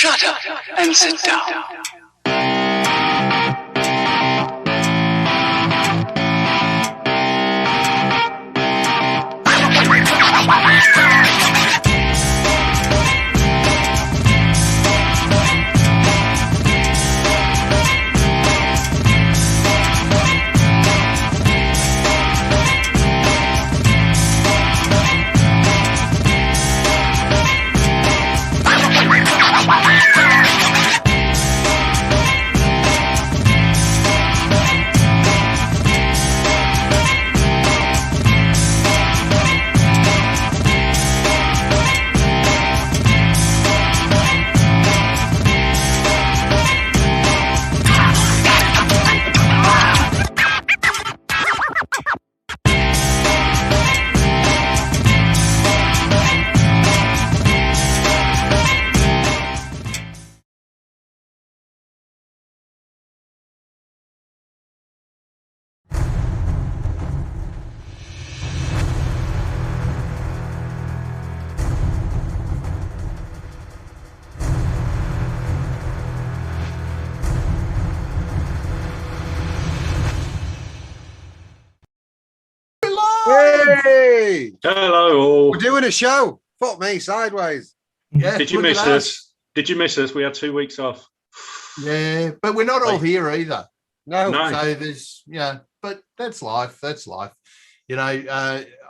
Shut up and sit down. Hey! Hello. We're doing a show. Fuck me, sideways. Yeah, Did you look miss at us? Did you miss us? We had 2 weeks off. Yeah, but we're not all here either. No. So there's, but that's life. That's life. You know,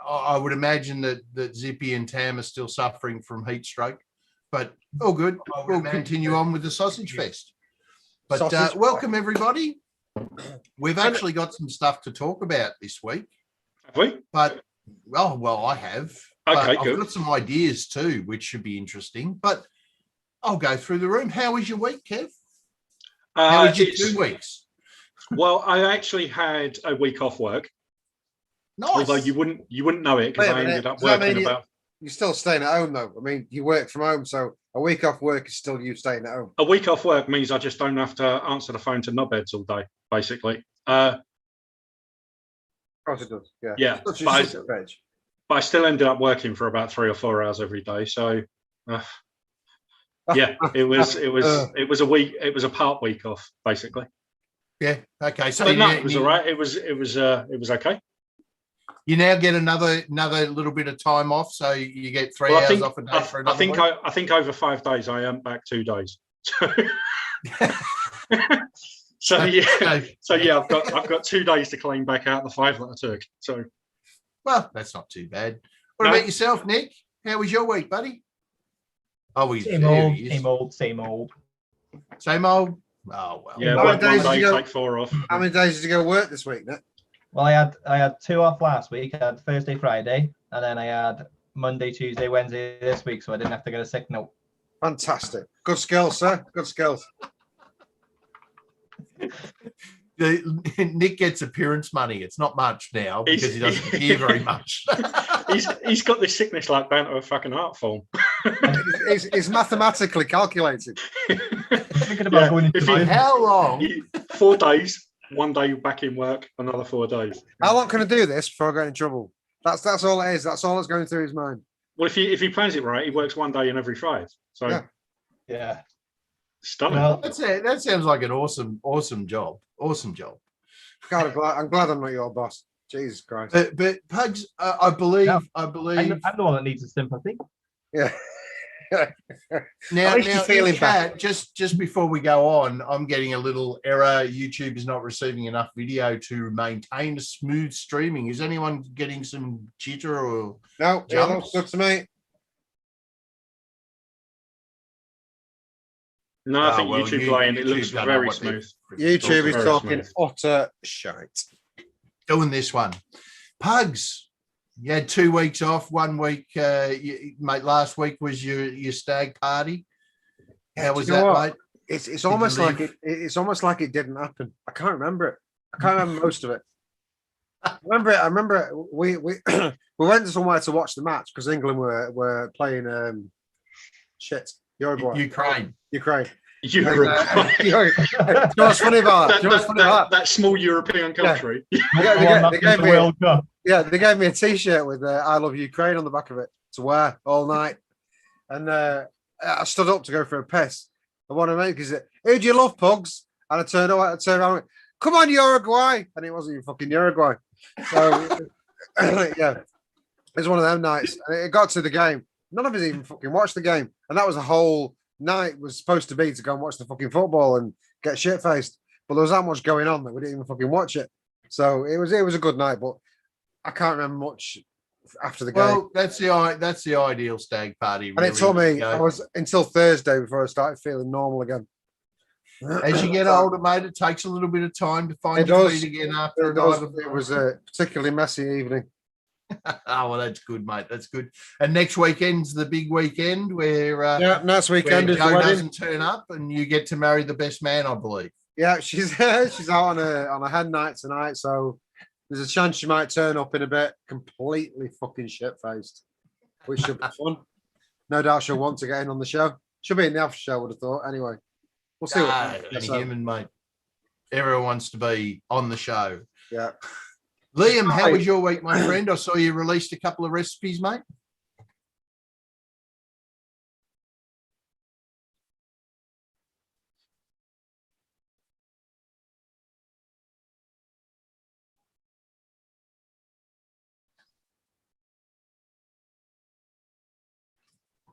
I would imagine that Zippy and Tam are still suffering from heat stroke, but all good. We'll continue on with the sausage fest. But welcome everybody. We've actually got some stuff to talk about this week. Have we? But well, I have. Okay, I've good. got some ideas too, which should be interesting. But I'll go through the room. How was your week, Kev? How was your 2 weeks? Well, I actually had a week off work. Nice. Although you wouldn't know it because I ended up working about. You're still staying at home though. I mean, you work from home, so a week off work is still you staying at home. A week off work means I just don't have to answer the phone to knobheads all day, basically. Of course it does. Yeah. Yeah, but I still ended up working for about 3 or 4 hours every day. So, yeah, it was a week. It was a part week off, basically. Yeah. Okay. So no, it was all right. It was okay. You now get another little bit of time off, so you get 3 hours off a day for another week? I think over 5 days I earned back 2 days. So yeah, I've got 2 days to claim back out the 5 that I took. So, well, that's not too bad. What about yourself, Nick? How was your week, buddy? Oh, same old. Same old. Oh well. Yeah, one day take 4 off. How many days did you go work this week, Nick? Well, I had 2 off last week. I had Thursday, Friday, and then I had Monday, Tuesday, Wednesday this week, so I didn't have to get a sick note. Fantastic. Good skills, sir. Good skills. Nick gets appearance money. It's not much now because he doesn't appear very much. he's got this sickness like down to a fucking art form. He's mathematically calculated. Thinking about going into how long? 4 days. 1 day back in work, another 4 days. How long can I do this before I get in trouble? That's all it is. That's all that's going through his mind. Well, if he plans it right, he works 1 day in every 5. So yeah. Stunning. Well, that sounds like an awesome job. Awesome job. God, I'm glad I'm not your boss. Jesus Christ. But Pugs, I believe. I'm the one that needs the sympathy. Yeah. Now feeling chat, just before we go on, I'm getting a little error. YouTube is not receiving enough video to maintain a smooth streaming. Is anyone getting some jitter or no? Yeah, looks good to me. No, I think YouTube playing it looks very smooth. YouTube is talking utter shite. Doing this one, Pugs. You had 2 weeks off. 1 week, mate. Last week was your stag party. How was that, mate? It's almost like it didn't happen. I can't remember it. I can't remember most of it. I remember we we went somewhere to watch the match because England were playing Ukraine. You know what's funny about that? That small European country. They gave me a T-shirt with "I love Ukraine" on the back of it to wear all night, and I stood up to go for a piss, one of my mates said, "Who do you love, Pugs?" And I turned around and went, "Come on, Uruguay!" And it wasn't even fucking Uruguay. So yeah, it was one of them nights. And it got to the game. None of us even fucking watched the game, and that was a whole night was supposed to be to go and watch the fucking football and get shit faced. But there was that much going on that we didn't even fucking watch it. So it was a good night, but I can't remember much after the game. Well, that's the ideal stag party. And it took me, I was until Thursday before I started feeling normal again. As you get older, mate, it takes a little bit of time to find your feet again after a night. It was a particularly messy evening. Oh, well, that's good, mate. That's good. And next weekend's the big weekend where next weekend where is Joe the wedding. doesn't turn up and you get to marry the best man, I believe. Yeah, she's out on a hen night tonight, so there's a chance she might turn up in a bit completely fucking shit faced, which should be fun. No doubt she'll want to get in on the show. She'll be in the after show, I would have thought. Anyway, we'll see. Any human, mate. Everyone wants to be on the show. Yeah. Liam, how was your week, my friend? I saw you released a couple of recipes, mate.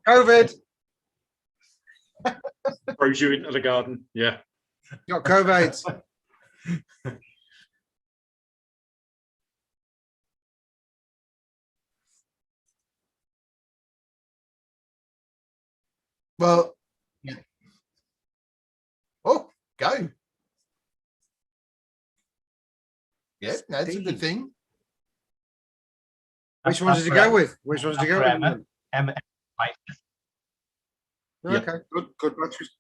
COVID. Throws you into the garden. Yeah. Got COVID. Well, yeah. Oh, go. Yeah, that's a good thing. Which ones did you go with? Which ones did you go with? Okay, good batteries.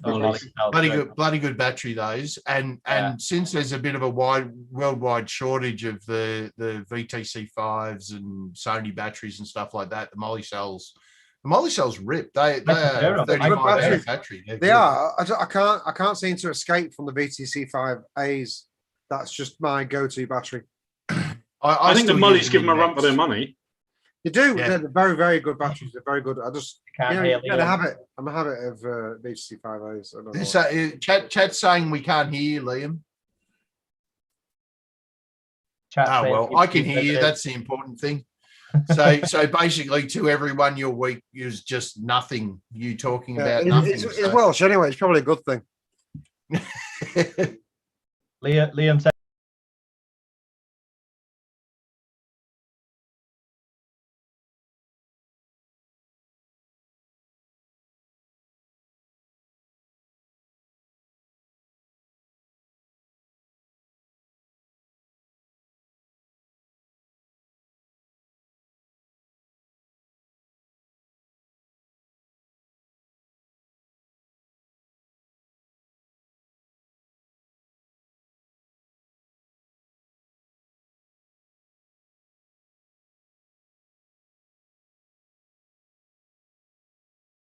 Bloody good battery those, and since there's a bit of a worldwide shortage of the VTC 5s and Sony batteries and stuff like that, the Molly cells rip. They are 35 battery. They are. I can't seem to escape from the VTC 5As. That's just my go-to battery. I think the Molly's give them a run for their money. You do. Yeah. They're very, very good batteries. They're very good. I just I'm a habit of VTC 5As. Chat's saying we can't hear you, Liam. Well, I can hear you. That's the important thing. So basically, to everyone, your week is just nothing. You talking about nothing. It's Welsh anyway. It's probably a good thing. Liam said.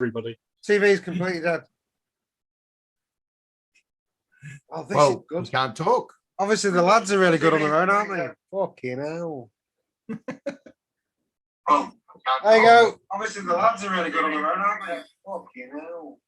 Everybody. TV's completely dead. Oh, this is good. You can't talk. Obviously, the lads are really good on their own, aren't they? Fucking hell. There you go. Obviously, the lads are really good on their own, aren't they? Fucking hell.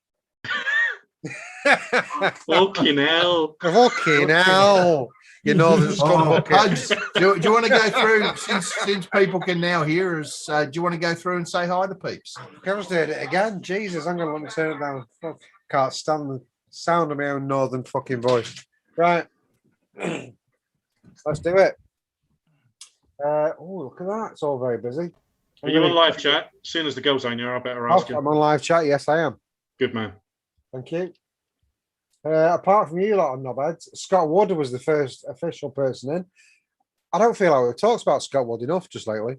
Fucking hell. Fucking hell. You know, there's Pugs, do you want to go through, since people can now hear us, do you want to go through and say hi to peeps? Kevin's doing it again. Jesus, I'm going to let me turn it down. Fuck. Can't stand the sound of my own northern fucking voice. Right. Let's do it. Oh, look at that. It's all very busy. Are you on live chat? As soon as the girls are in here, I better ask you. I'm on live chat. Yes, I am. Good man. Thank you. Apart from you lot on knobheads, Scott Wood was the first official person in. I don't feel like we've talked about Scott Wood enough just lately.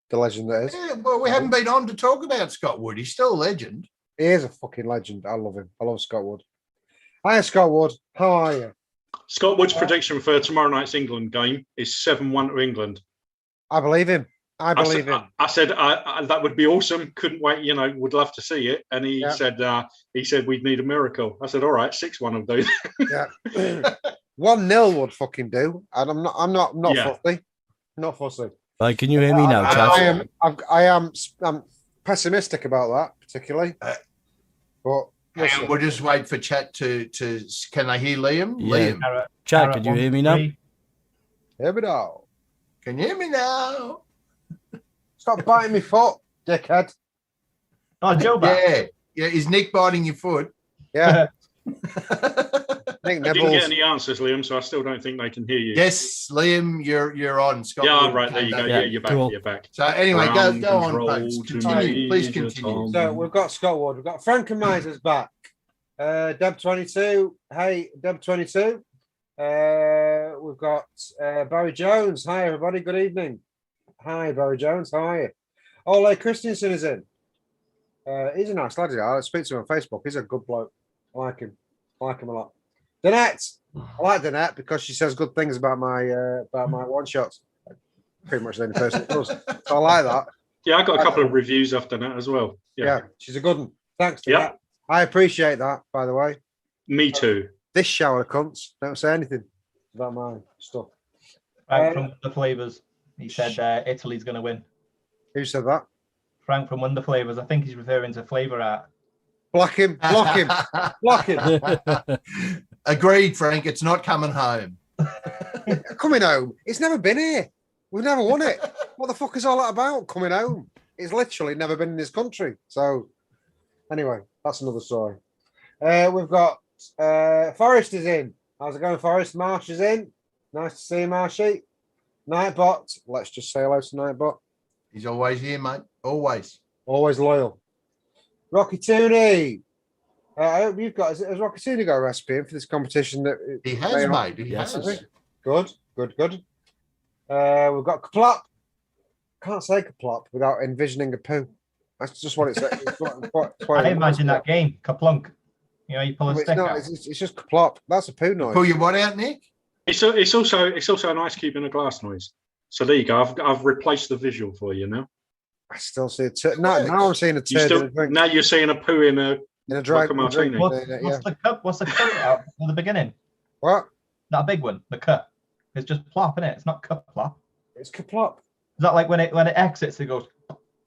The legend that is. Yeah, well, we haven't been on to talk about Scott Wood. He's still a legend. He is a fucking legend. I love him. I love Scott Wood. Hiya, Scott Wood. How are you? Scott Wood's prediction for tomorrow night's England game is 7-1 to England. I believe him. I believe him. I said that would be awesome. Couldn't wait. You know, would love to see it. And he said we'd need a miracle. I said, all right, 6-1 will do. Yeah, 1-0 would fucking do. And I'm not fussy. Not fussy. Right, can you hear me now, Chad? I'm pessimistic about that particularly, but Yes, And sir. we'll just wait for chat to. Can they hear Liam? Yeah. Liam, Chad, can you hear me now? Here we go. can you hear me now? Stop biting me foot, dickhead. Oh, Joe back. Yeah. Is Nick biting your foot? Yeah. Nick I didn't get Nibbles. any answers, Liam, so I still don't think they can hear you. Yes, Liam, you're on. Scott Yeah, Wood right, there came you go. back. Yeah, Yeah, you're back. cool. You're back. So anyway, Ground go on, control folks. to Continue. Please Major continue. Tom. So we've got Scott Ward, we've got Frank and Miser's back. Deb22. Hey, Deb22. We've got Barry Jones. Hi, everybody. Good evening. Hi, Barry Jones. How are you? Ole Christensen is in. He's a nice lad. I speak to him on Facebook. He's a good bloke. I like him. I like him a lot. Danette. I like Danette because she says good things about my one shots. Pretty much the only person that does. So I like that. Yeah, I got a couple of reviews after that as well. Yeah, she's a good one. Thanks to Yeah. that. I appreciate that, by the way. Me too. This shower of cunts don't say anything about my stuff. Frank from Wonder Flavors. He said Italy's going to win. Who said that? Frank from Wonder Flavors. I think he's referring to Flavor Art. Block him. Block him. Block him. Agreed, Frank. It's not coming home. Coming home. It's never been here. We've never won it. What the fuck is all that about? Coming home. It's literally never been in this country. So, anyway, that's another story. We've got Forrest is in. How's it going, Forrest? Marsh is in. Nice to see you, Marshy. Nightbot. Let's just say hello to Nightbot. He's always here, mate. Always. Always loyal. Rocky Tooney. I hope you've got. Has Rocky Tooney got a recipe in for this competition? That He has, mate. He Yes. has. Good. We've got Kaplop. Can't say Kaplop without envisioning a poo. That's just what it's. I imagine that game, Kaplunk. You know, you pull a It's stick not. out. It's just Kaplop. That's a poo noise. Pull your what out, Nick? It's also an ice cube and a glass noise. So there you go. I've replaced the visual for you now. I still see a turd. Now I'm seeing a You turd still in a drink. now you're seeing a poo in a In a drink. vodka martini. What's the cup? What's the cup out at the beginning? What? Not a big one. The cup. It's just plop, isn't it? It's not cup plop. It's Kaplop. Is that like when it exits, it goes?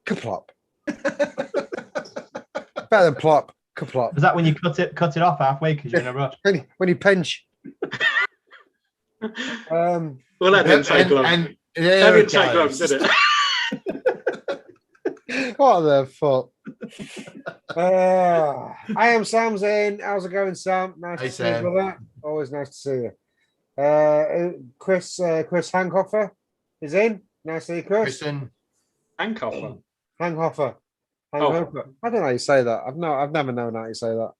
Kaplop. Better than plop. Kaplop. Is that when you cut it off halfway because you're in a rush? When you pinch. Well, that didn't take long. And That there didn't it take long, goes. did it? What the fuck? I am Sam's in. How's it going, Sam? Nice Hey, to see you, Sam. brother. Always nice to see you. Chris Hanghoffer is in. Nice to see you, Chris. Kristen, Handcuff. Hanghoffer. Oh. Hanghoffer. I don't know how you say that. I've never known how you say that.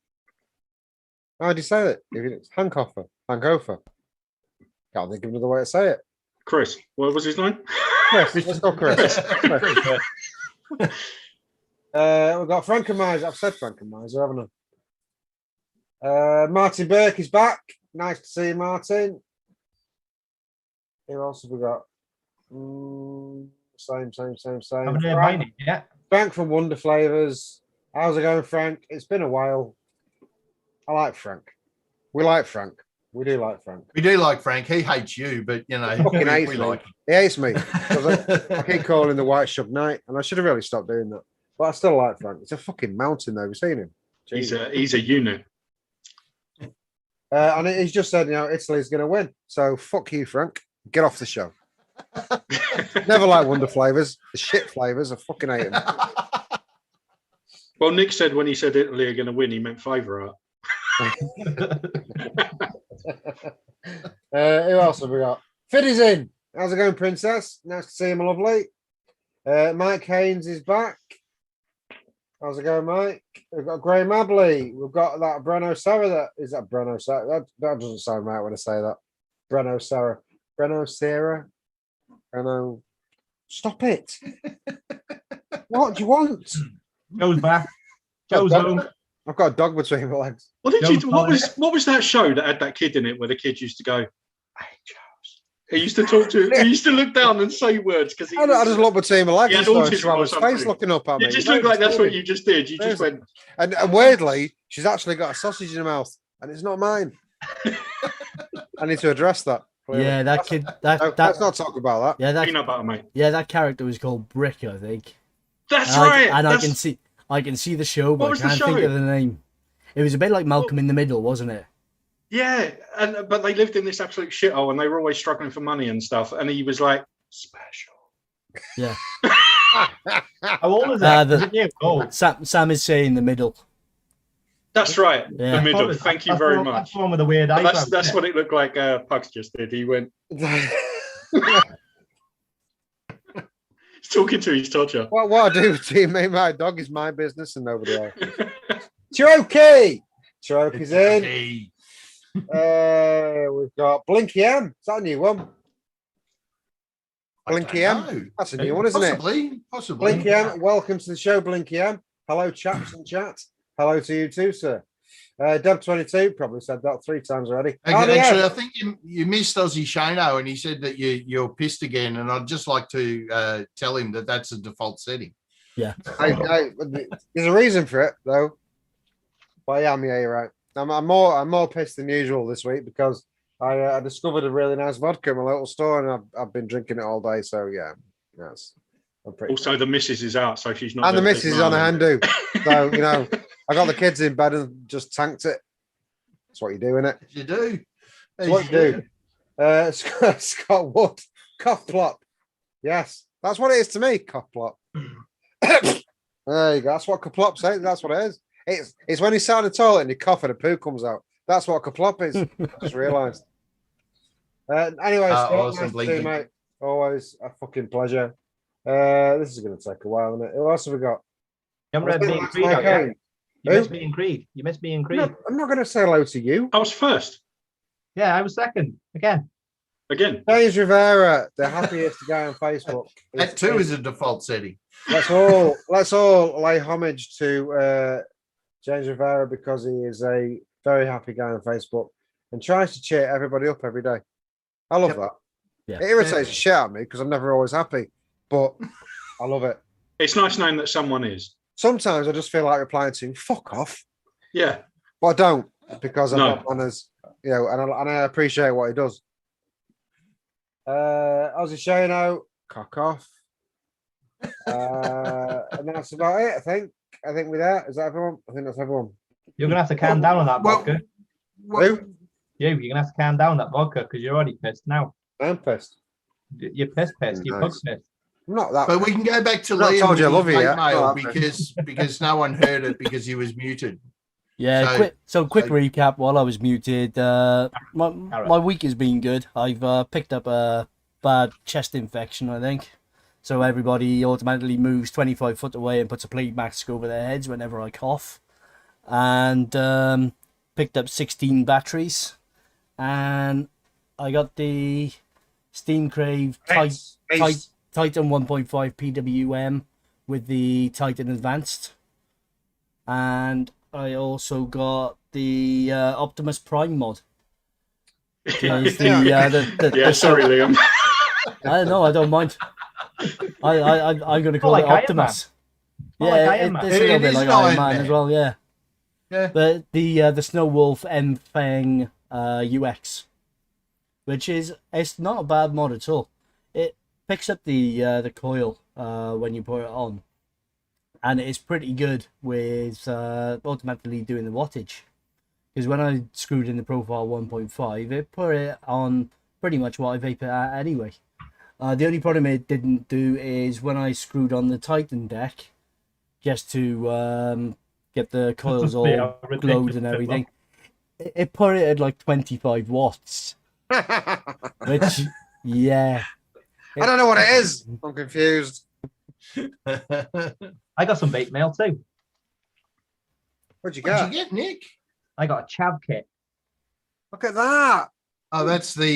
How do you say it? It's Hanghoffer. Hanghoffer. Can't think of another way to say it. Chris. What was his name? Chris. Let's go, Chris. We've got Frankenmeiser. I've said Frankenmeiser, haven't I? Martin Burke is back. Nice to see you, Martin. Who else have we got? Same. Haven't heard my name yet. Frank from Wonder Flavors. How's it going, Frank? It's been a while. I like Frank. We like Frank. We do like Frank. we do like Frank. He hates you, but you know, Fucking hates we me. like him. He hates me. 'Cause I keep calling the White Shug Knight, and I should have really stopped doing that. But I still like Frank. It's a fucking mountain, though. Have you seen him? He's a unit. And he's just said, Italy's going to win. So fuck you, Frank. Get off the show. Never like Wonder Flavors. The shit flavors. I fucking hate them. Well, Nick said when he said Italy are going to win, he meant favour art. Who else have we got? Fiddy's in. How's it going, Princess? Nice to see you, my lovely. Mike Haynes is back. How's it going, Mike? We've got Graham Abley. We've got that Breno Sarah. Is that Breno Sarah? That doesn't sound right when I say that. Breno Sarah. Breno Sarah. Breno. Stop it. What do you want? Joe's back. Joe's home. I've got a dog between my legs. What did No, you? What sorry. was that show that had that kid in it where the kid used to go, "Hey Charles." He used to talk to. He used to look down and say words because he. I just look between my legs He and had saw autism or Schwabber's face something. looking up at me. You just look like that's what you just did. You just Seriously. went. And weirdly, she's actually got a sausage in her mouth, and it's not mine. I need to address that. clearly. Yeah, that kid. No, That let's not talk about that. yeah, that Peanut butter, mate. yeah, that character was called Brick, I think. That's And right. I That's- can see the show, What but was I the can't think show? of the name. It was a bit like Malcolm in the Middle, wasn't it? Yeah, but they lived in this absolute shithole, and they were always struggling for money and stuff. And he was like special. Yeah. How old is that? Is it new? Oh, Sam is saying the middle. That's right, Yeah. the middle. Thank you very much. That's the one with the weird But eyebrows. that's what it looked like. Pugs just did. He went talking to his Todger. What I do to me, my dog is my business and nobody else. Cherokee! Cherokee's in. We've got Blinky M. Is that a new one? Blinky M. That's a new one, isn't it? Possibly. Blinky M, welcome to the show, Blinky M. Hello, chaps and chat. Hello to you too, sir. Deb22 probably said that 3 times already. Actually, I think you missed Aussie Shano, and he said that you're pissed again, and I'd just like to tell him that that's a default setting. Yeah. There's a reason for it, though. But yeah, you're right. I'm more pissed than usual this week because I discovered a really nice vodka in my local store, and I've been drinking it all day. So yeah, yes. Also, the missus is out, so she's not. And the missus is on a hand-do. So I got the kids in bed and just tanked it. That's what you do, innit? You do. That's what you do. Scott Wood, cough plop. Yes, that's what it is to me. Cough plop. There you go. That's what kaplop says. That's what it is. It's when you sit on the toilet and you cough and a poo comes out. That's what kaplop is. I just realised. Anyway, awesome, nice to see, mate. Always a fucking pleasure. This is going to take a while, isn't it? Who else have we got? You haven't read Me and Creed out yet. You missed Me and Creed. You missed Me and Creed. I'm not going to say hello to you. I was first. Yeah, I was second. Again. James Rivera, the happiest guy on Facebook. That too is a default setting. Let's all lay homage to James Rivera because he is a very happy guy on Facebook and tries to cheer everybody up every day. I love that. Yeah. It irritates the shit out of me because I'm never always happy, but I love it. It's nice knowing that someone is. Sometimes I just feel like replying to "fuck off," Yeah. but I don't because I'm No. not honest, and I appreciate what he does. Aussie Shano, cock off. And that's about it. I think with that, is that everyone? I think that's everyone. You're gonna have to calm down on that vodka. Who? You're gonna have to calm down that vodka because you're already pissed now. I'm pissed. You're pissed. You're Nice. pissed. I'm not that. But we can go back to I've Liam told you I with love his you hate yet. mail Oh, because no one heard it because he was muted. Yeah, quick so- recap while I was muted. My week has been good. I've picked up a bad chest infection, I think. So everybody automatically moves 25 foot away and puts a plague mask over their heads whenever I cough. And picked up 16 batteries. And I got the Steam Crave Titan 1.5 PWM with the Titan Advanced. And I also got the Optimus Prime mod. Yeah, Sorry, Liam. I don't know. I don't mind. I'm going to call like it Iron Optimus. Man. Like Iron Man. It's a little It bit is like an Iron Iron Man Man. as well. Yeah. Yeah. But the Snow Wolf M Fang UX, which it's not a bad mod at all. It picks up the coil when you put it on, and it's pretty good with automatically doing the wattage. Because when I screwed in the profile 1.5, it put it on pretty much what I vape it at anyway. The only problem it didn't do is when I screwed on the Titan deck, just to get the coils all Yeah, glowed and everything, it put it at like 25 watts. Which, yeah. I don't know what it is. I'm confused. I got some vape mail too. What'd you What'd get? you get, Nick? I got a chav kit. Look at that. Oh, that's the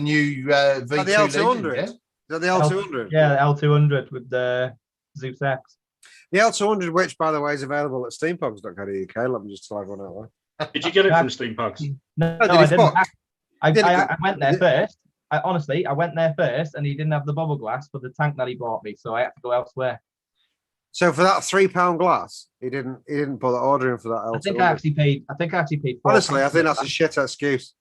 new V2 the L200? Legend, yeah? Is that the L200? Yeah, the L200 with the Zeus X. The L200, which by the way is available at steampogs.co.uk. Let me just tell everyone out there. Did you get it from Steam Pugs? No, did I he didn't. fuck? I went there first. I went there first, and he didn't have the bubble glass for the tank that he bought me, so I had to go elsewhere. So for that £3 glass, he didn't put the order in for that L200. I think I actually paid. £4. Honestly, I think that's a shit excuse.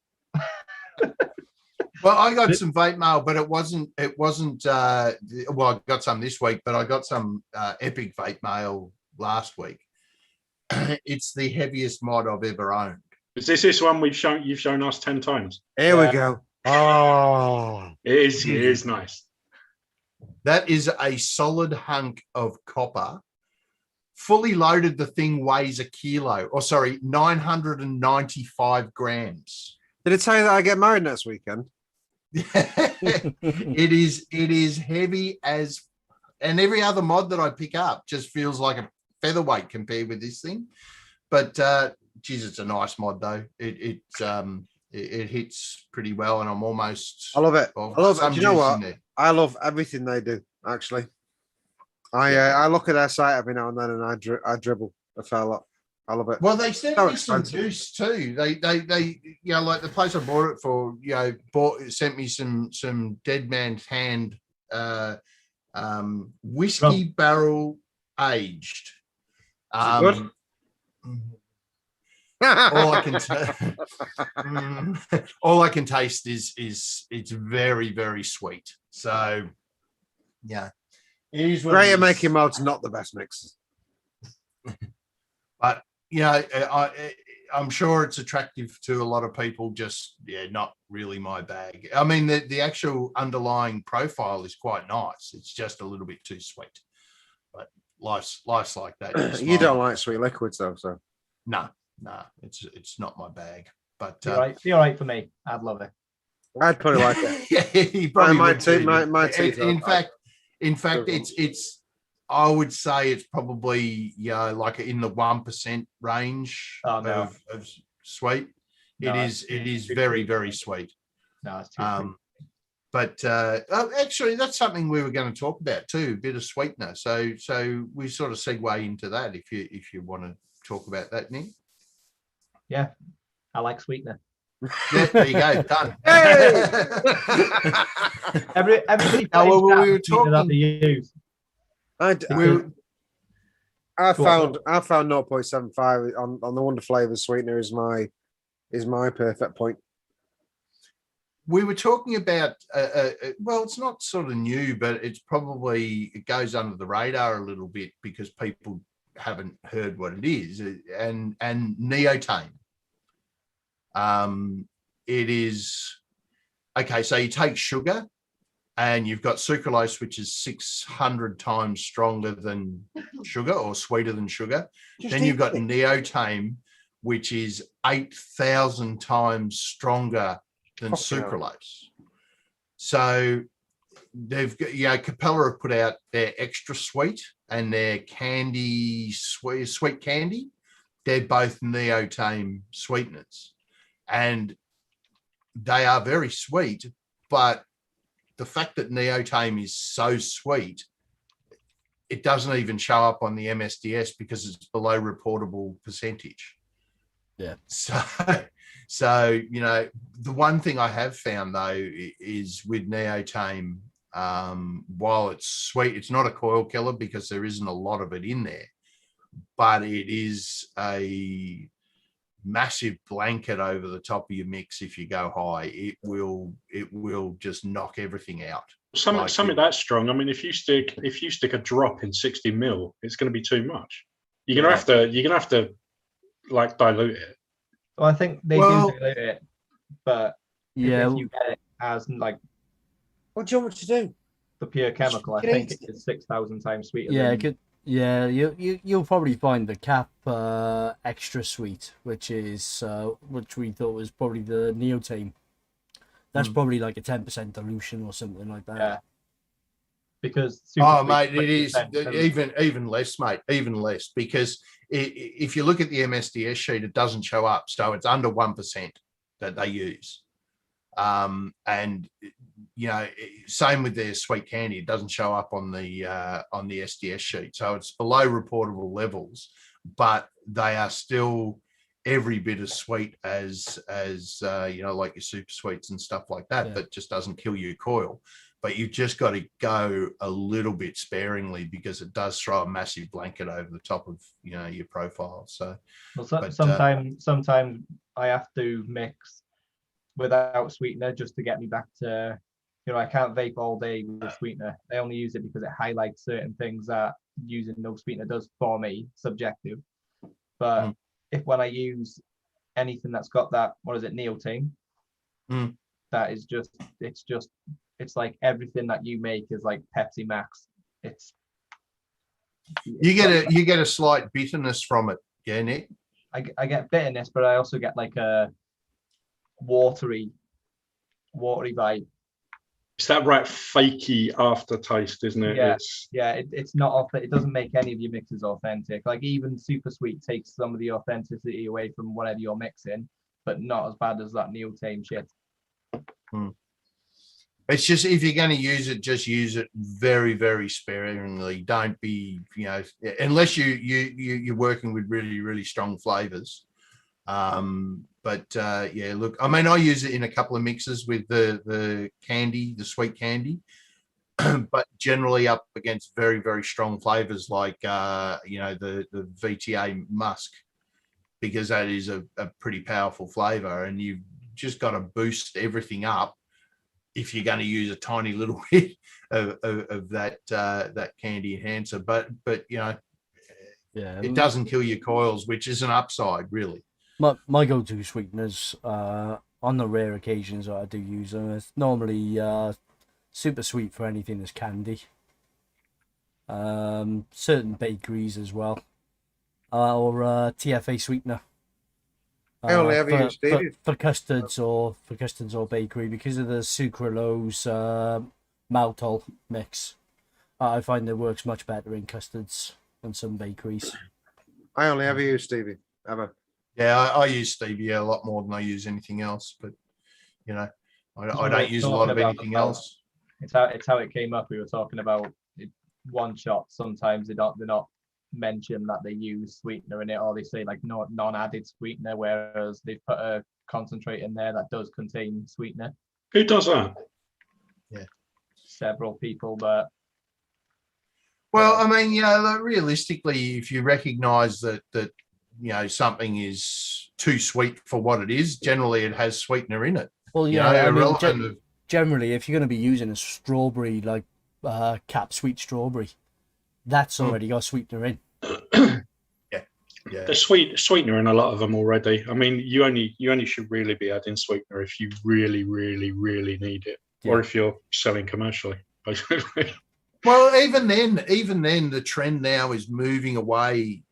Well, I got some vape mail, but it wasn't well, I got some this week, but I got some epic vape mail last week. it's the heaviest mod I've ever owned. Is this one you've shown us 10 times? Here we go. Oh, It is nice. That is a solid hunk of copper. Fully loaded, the thing weighs 995 grams. did it tell you that I get married next weekend? It is heavy as, and every other mod that I pick up just feels like a featherweight compared with this thing. But geez, it's a nice mod though. It hits pretty well, and I'm almost. I love it. I love it. Do you know what? There. I love everything they do. Actually, I look at their site every now and then, and I dribble a fair lot. I love it. Well, they sent me some juice too. They like the place I bought it for, sent me some Dead Man's Hand whiskey barrel aged. Good. All I can taste is it's very, very sweet. So yeah, it is great at making mods, not the best mixes. But I'm sure it's attractive to a lot of people. Just not really my bag. I mean, the actual underlying profile is quite nice. It's just a little bit too sweet. But life's like that. You don't like sweet liquids though, so no, it's not my bag. But be all right for me. I'd love it. I'd put it like that. Yeah, he probably my would too. In fact, it's. I would say it's probably like in the 1% range of sweet. No, it is very, very sweet. No, it's too sweet. But actually, that's something we were going to talk about too, a bit of sweetener. So we sort of segue into that if you want to talk about that, Nick. Yeah, I like sweetener. Yeah, there you go, done. Hey! Everybody we were talking that they use. I found 0.75 on the Wonder Flavor sweetener is my perfect point. We were talking about well, it's not sort of new, but it goes under the radar a little bit because people haven't heard what it is, and neotame. It is okay. So you take sugar, and you've got sucralose, which is 600 times stronger than sugar or sweeter than sugar. Then you've got neotame, which is 8,000 times stronger than sucralose. So they've got, Capella have put out their extra sweet and their candy, sweet candy. They're both neotame sweeteners. And they are very sweet, but the fact that neotame is so sweet, it doesn't even show up on the MSDS because it's below reportable percentage. Yeah. So the one thing I have found though is with neotame, while it's sweet, it's not a coil killer because there isn't a lot of it in there, but it is a massive blanket over the top of your mix. If you go high, it will just knock everything out. Something that strong. I mean, if you stick a drop in 60 mil, it's going to be too much. You're gonna have to like dilute it. Well, I think they do dilute it, but yeah, if you get it as like, what do you want to do? The pure chemical, I think it is 6,000 times sweeter. Yeah, you'll probably find the cap extra sweet, which is which we thought was probably the neotame. That's probably like a 10% dilution or something like that. Yeah. Because mate, it is even less, mate, even less, because if you look at the MSDS sheet, it doesn't show up, so it's under 1% that they use. And same with their sweet candy, it doesn't show up on the SDS sheet, so it's below reportable levels, but they are still every bit as sweet as like your super sweets and stuff like that. Yeah. That just doesn't kill your coil, but you've just got to go a little bit sparingly because it does throw a massive blanket over the top of your profile. So sometimes I have to mix without sweetener just to get me back to, I can't vape all day with sweetener. I only use it because it highlights certain things that using no sweetener does for me, subjective. But if when I use anything that's got that, what is it, neotame? That is just, it's like everything that you make is like Pepsi Max. You get a slight bitterness from it, yeah, Nick. I get bitterness, but I also get like a watery vibe. It's that right fakey aftertaste, isn't it? Yeah, it's not it doesn't make any of your mixes authentic. Like even super sweet takes some of the authenticity away from whatever you're mixing, but not as bad as that neotame shit. It's just, if you're going to use it, just use it very, very sparingly. Don't be, unless you're working with really, really strong flavors. Yeah, look, I mean, I use it in a couple of mixes with the candy, the sweet candy, but generally up against very, very strong flavors like, the VTA musk, because that is a pretty powerful flavor, and you've just got to boost everything up if you're going to use a tiny little bit of that candy enhancer. But it doesn't kill your coils, which is an upside, really. My go-to sweeteners, on the rare occasions that I do use them, it's normally super sweet for anything that's candy. Certain bakeries as well, or TFA sweetener. I only ever use for custards or bakery, because of the sucralose maltol mix. I find it works much better in custards than some bakeries. I only ever use Stevie, ever. Yeah, I use stevia a lot more than I use anything else, but I don't use a lot of anything else. It's how it came up. We were talking about one shot. Sometimes they're not mention that they use sweetener in it, or they say like non-added sweetener, whereas they've put a concentrate in there that does contain sweetener. Who does that? Yeah, several people, but well, I mean, look, realistically, if you recognize that something is too sweet for what it is, generally it has sweetener in it. Well, generally, if you're going to be using a strawberry, like cap sweet strawberry, that's already got sweetener in. Yeah. There's sweetener in a lot of them already. I mean, you only should really be adding sweetener if you really, really, really need it, or if you're selling commercially, basically. Well, even then, the trend now is moving away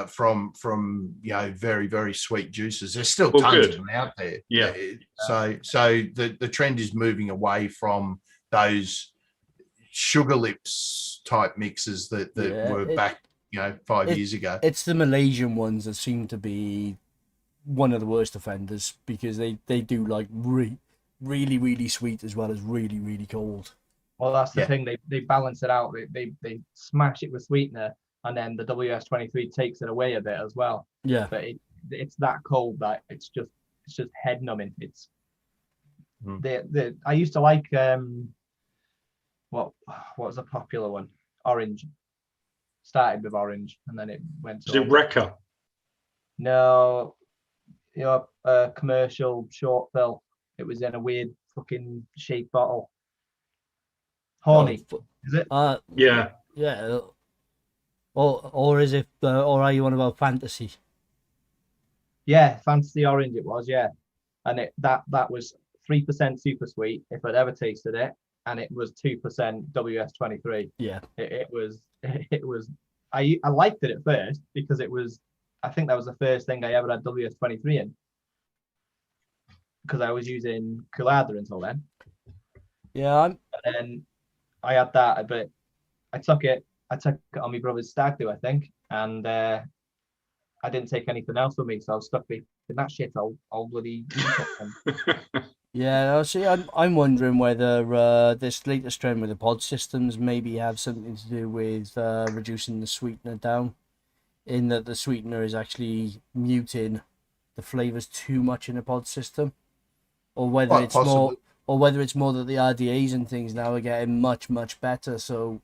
from very, very sweet juices. There's still tons of them out there. Yeah. So the trend is moving away from those sugar lips type mixes that were back 5 years ago. It's the Malaysian ones that seem to be one of the worst offenders, because they do like really, really sweet as well as really, really cold. Well, that's the thing. They balance it out. They smash it with sweetener, and then the WS-23 takes it away a bit as well. Yeah. But it's that cold that it's just head numbing. It's I used to like what was a popular one? Orange. Started with orange, and then it went to. Is it Wrecker? No, a commercial short fill. It was in a weird fucking shaped bottle. Horny, is it? Yeah. Or is it? Or are you on about fantasy? Yeah, fantasy orange it was. Yeah, and that was 3% super sweet if I'd ever tasted it, and it was 2% WS-23. Yeah, it was. I liked it at first because it was. I think that was the first thing I ever had WS-23 in, because I was using Colada until then. Yeah, and then I had that, but I took it on my brother's stag do, I think, and I didn't take anything else with me, so I was stuck with that shit all bloody. Yeah, see, I'm wondering whether this latest trend with the pod systems maybe have something to do with reducing the sweetener down, in that the sweetener is actually muting the flavors too much in the pod system, or whether it's more. Or whether it's more that the RDAs and things now are getting much, much better. So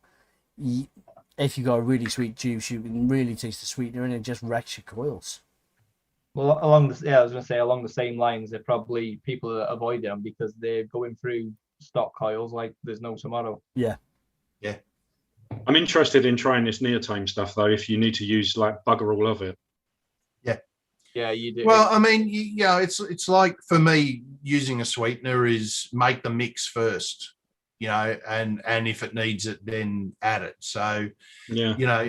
if you got a really sweet juice, you can really taste the sweetener, and it just wrecks your coils. Well, I was going to say along the same lines, they're probably people that avoid them because they're going through stock coils like there's no tomorrow. Yeah. Yeah. I'm interested in trying this neotame stuff though. If you need to use like bugger all of it. Yeah, you do. Well, I mean, it's like for me, using a sweetener is make the mix first, and if it needs it, then add it. So, Yeah.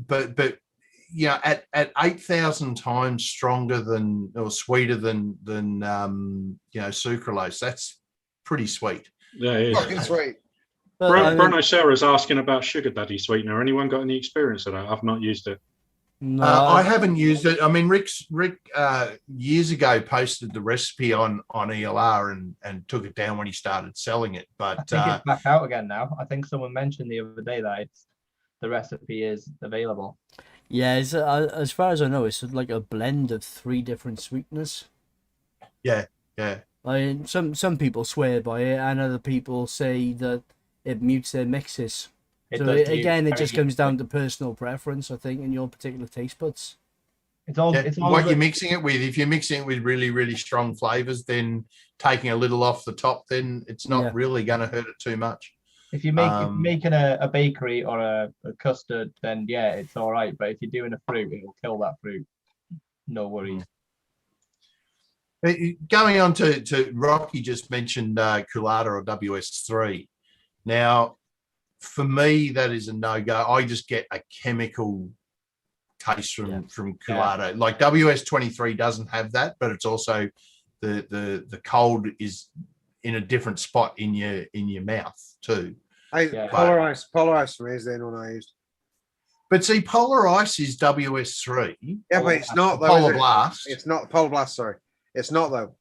But at 8,000 times stronger than or sweeter than sucralose, that's pretty sweet. Yeah, it is. Fucking sweet. Bruno Sarah's asking about sugar daddy sweetener. Anyone got any experience of that? I've not used it. No, I haven't used it. I mean, Rick years ago posted the recipe on ELR and took it down when he started selling it. But I think it's back out again now. I think someone mentioned the other day that the recipe is available. Yeah, as far as I know, it's like a blend of 3 different sweeteners. Yeah. I mean, some people swear by it, and other people say that it mutes their mixes. It just comes down to personal preference, I think, in your particular taste buds. It's all what you're mixing it with. If you're mixing it with really, really strong flavors, then taking a little off the top, then it's not really going to hurt it too much. If you're making a bakery or a custard, then yeah, it's all right. But if you're doing a fruit, it'll kill that fruit. No worries. Going on to Rocky just mentioned Coolada or WS3. Now, for me, that is a no-go. I just get a chemical taste from Coolada. Like WS23 doesn't have that, but it's also the cold is in a different spot in your mouth too. Polar ice for me is the only one I used. But see, Polar Ice is WS3. Yeah, but it's not though. Polar Blast. It's not Polar Blast. Sorry, it's not though.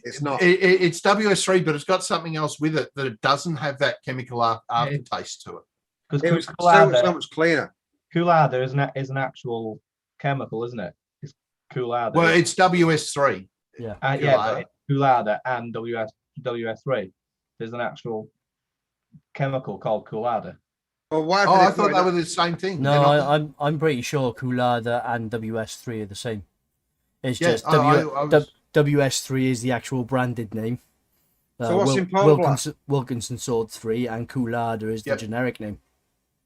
It's not. It's WS3, but it's got something else with it that it doesn't have that chemical aftertaste to it. Because it was so much cleaner. Coolada is an actual chemical, isn't it? It's Coolada. Well, it's WS3. Yeah, but Coolada and WS3. There's an actual chemical called Coolada. Well, I thought they were the same thing. No, I'm pretty sure Coolada and WS3 are the same. It's just WS3 is the actual branded name. So what's in Polar Blast? Wilkinson Sword 3 and Coolada is the generic name.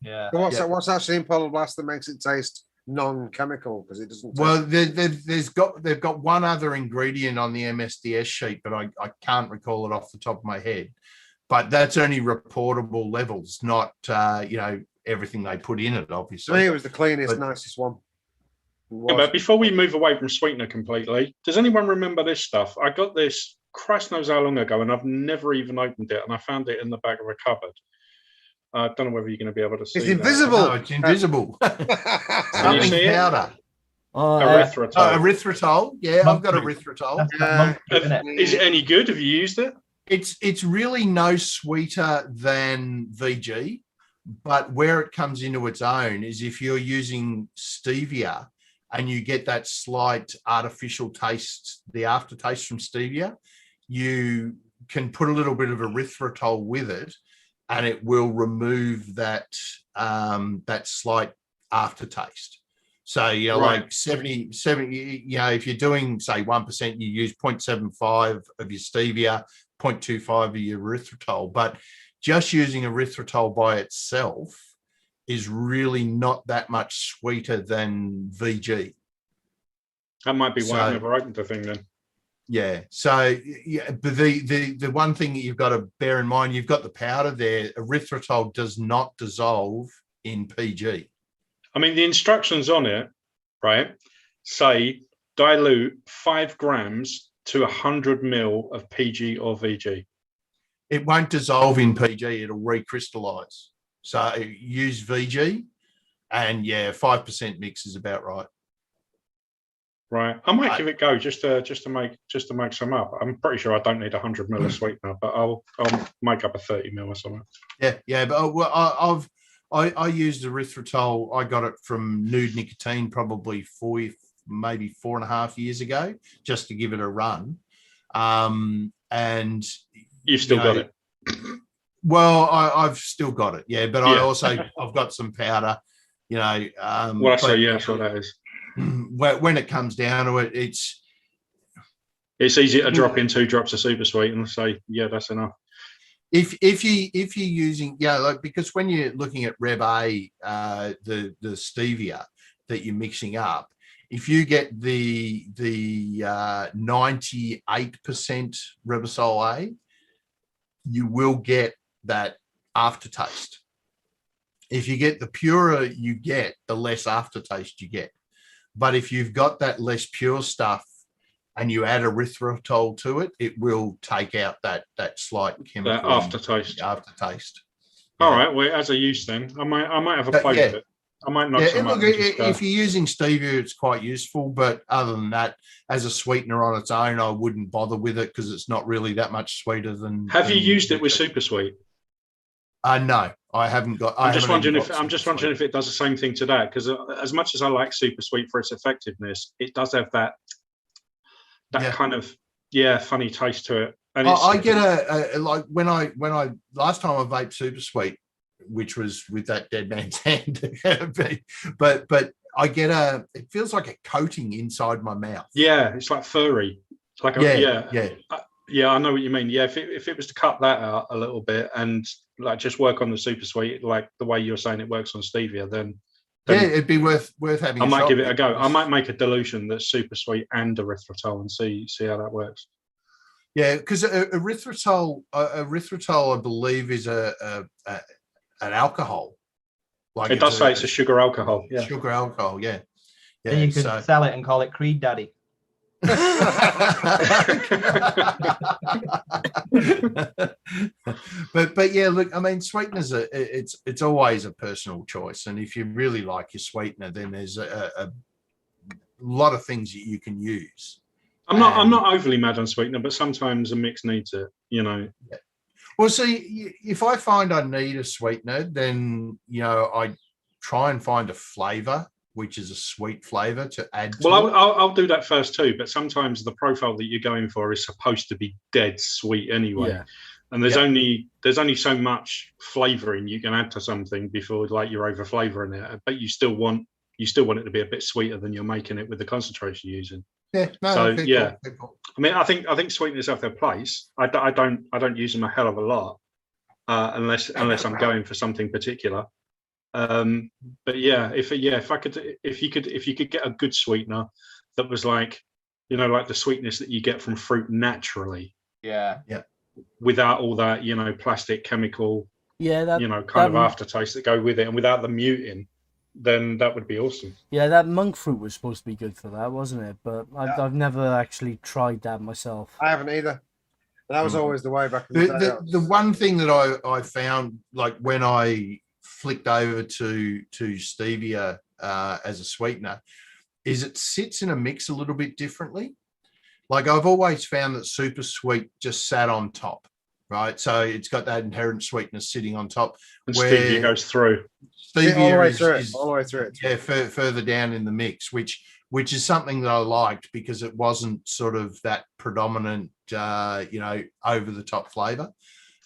Yeah. So what's actually in Polar Blast that makes it taste non-chemical? Because it doesn't. Well, they've got one other ingredient on the MSDS sheet, but I can't recall it off the top of my head. But that's only reportable levels, not everything they put in it. Obviously, to me, it was the cleanest, nicest one. Yeah, but before we move away from sweetener completely, does anyone remember this stuff? I got this, Christ knows how long ago, and I've never even opened it, and I found it in the back of a cupboard. I don't know whether you're going to be able to see. It's invisible. No, it's invisible. Something powder. Erythritol. Erythritol. Yeah, I've got erythritol. Is it any good? Have you used it? It's really no sweeter than VG, but where it comes into its own is if you're using stevia and you get that slight artificial taste, the aftertaste from stevia, you can put a little bit of erythritol with it, and it will remove that that slight aftertaste. So like 70, if you're doing say 1%, you use 0.75 of your stevia, 0.25 of your erythritol. But just using erythritol by itself is really not that much sweeter than VG. That might be why I've never opened the thing then. Yeah. So but the one thing that you've got to bear in mind, you've got the powder there. Erythritol does not dissolve in PG. I mean, the instructions on it, right, say dilute 5 grams to 100 ml of PG or VG. It won't dissolve in PG. It'll recrystallize. So use VG, and 5% mix is about right. Right, I might give it a go just to make some up. I'm pretty sure I don't need 100 ml of sweetener, but I'll make up a 30 ml or something. Yeah, but I used erythritol. I got it from Nude Nicotine probably 4.5 years ago, just to give it a run. And you've still got it. Well, I've still got it, but I also I've got some powder, that's what that is. When it comes down to it, it's easy to drop in 2 drops of super sweet and say, that's enough. If you're using because when you're looking at Rev A, the stevia that you're mixing up, if you get the 98% Ribosol A, you will get that aftertaste. If you get the purer you get, the less aftertaste you get. But if you've got that less pure stuff and you add erythritol to it, it will take out that slight chemical that aftertaste. All right. Well, as a use, then I might have a play with it. I might not. Yeah, look, if you're using stevia, it's quite useful. But other than that, as a sweetener on its own, I wouldn't bother with it because it's not really that much sweeter than. Have you used it with Super Sweet? No, I haven't got. I'm just wondering if it does the same thing to that, because as much as I like Super Sweet for its effectiveness, it does have that kind of funny taste to it. And I get like when I last time I vaped Super Sweet, which was with that dead man's hand, but I get it feels like a coating inside my mouth. Yeah, it's like furry. It's like I know what you mean. Yeah, if it was to cut that out a little bit and like just work on the Super Sweet, like the way you're saying it works on stevia, then it'd be worth having. I might give it a go. I might make a dilution that's Super Sweet and erythritol and see how that works. Yeah, because erythritol, I believe, is an alcohol. Like it does say it's a sugar alcohol. Yeah. Sugar alcohol. Yeah. So you could sell it and call it Creed Daddy. but yeah, look, I mean, sweeteners it's always a personal choice, and if you really like your sweetener, then there's a lot of things that you can use. I'm not overly mad on sweetener, but sometimes a mix needs it, you know. Yeah. Well, see, if I find I need a sweetener, then I try and find a flavor, which is a sweet flavor to add to. Well, I'll do that first too, but sometimes the profile that you're going for is supposed to be dead sweet anyway. Yeah. And there's only so much flavoring you can add to something before like you're over flavoring it, but you still want it to be a bit sweeter than you're making it with the concentration you're using. Yeah. No, so yeah, cool. I mean, I think sweeteners have their place. I don't use them a hell of a lot, unless I'm going for something particular. But yeah, if you could get a good sweetener that was like, like the sweetness that you get from fruit naturally. Yeah. Without all that, plastic, chemical, kind of aftertaste that go with it, and without the muting, then that would be awesome. Yeah, that monk fruit was supposed to be good for that, wasn't it? But I've never actually tried that myself. I haven't either. That was always the way back in the day. The one thing that I found, like when I flicked over to stevia as a sweetener, is it sits in a mix a little bit differently. Like I've always found that Super Sweet just sat on top, right? So it's got that inherent sweetness sitting on top. And stevia goes through. Stevia all the way through it. Yeah, further down in the mix, which is something that I liked because it wasn't sort of that predominant, over the top flavor.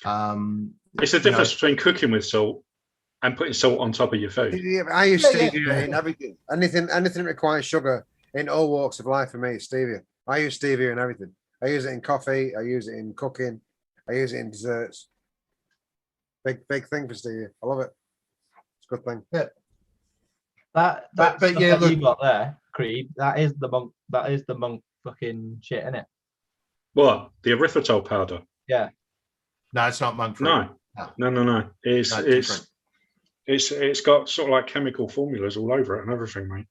It's the difference between cooking with salt and putting salt on top of your food. Yeah, I use stevia in everything. Anything that requires sugar in all walks of life for me is stevia. I use stevia in everything. I use it in coffee. I use it in cooking. I use it in desserts. Big thing for stevia. I love it. It's a good thing. Yeah. But yeah, look, you got there, Creed. That is the monk fucking shit, isn't it? What? The erythritol powder? Yeah. No, it's not monk fruit. No. It's got sort of like chemical formulas all over it and everything, mate.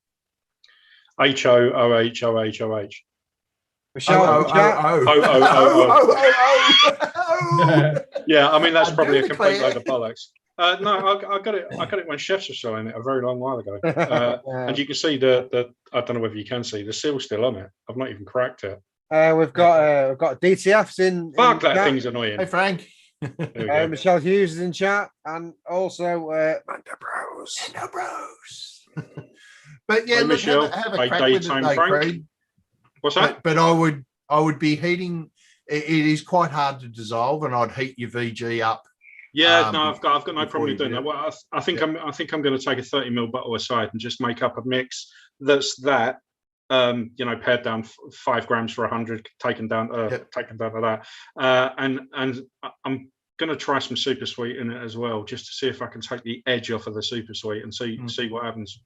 HOOH. Michelle, yeah, I mean that's probably a complete load of bollocks. No, I got it when chefs were selling it a very long while ago, and you can see the I don't know whether you can see the seal's still on it. I've not even cracked it. We've got DTFs in. Fuck, that thing's annoying. Hey Frank. Michelle Hughes is in chat, and also Mando Bros. But yeah, look, have a crack with it, Craig. What's that? But I would be heating. It is quite hard to dissolve, and I'd heat your VG up. Yeah, no, I've got no problem doing that. Well, I think I'm going to take a 30ml bottle aside and just make up a mix that's that. Pared down 5 grams for 100, taken down to that, and I'm going to try some Super Sweet in it as well, just to see if I can take the edge off of the Super Sweet and see what happens.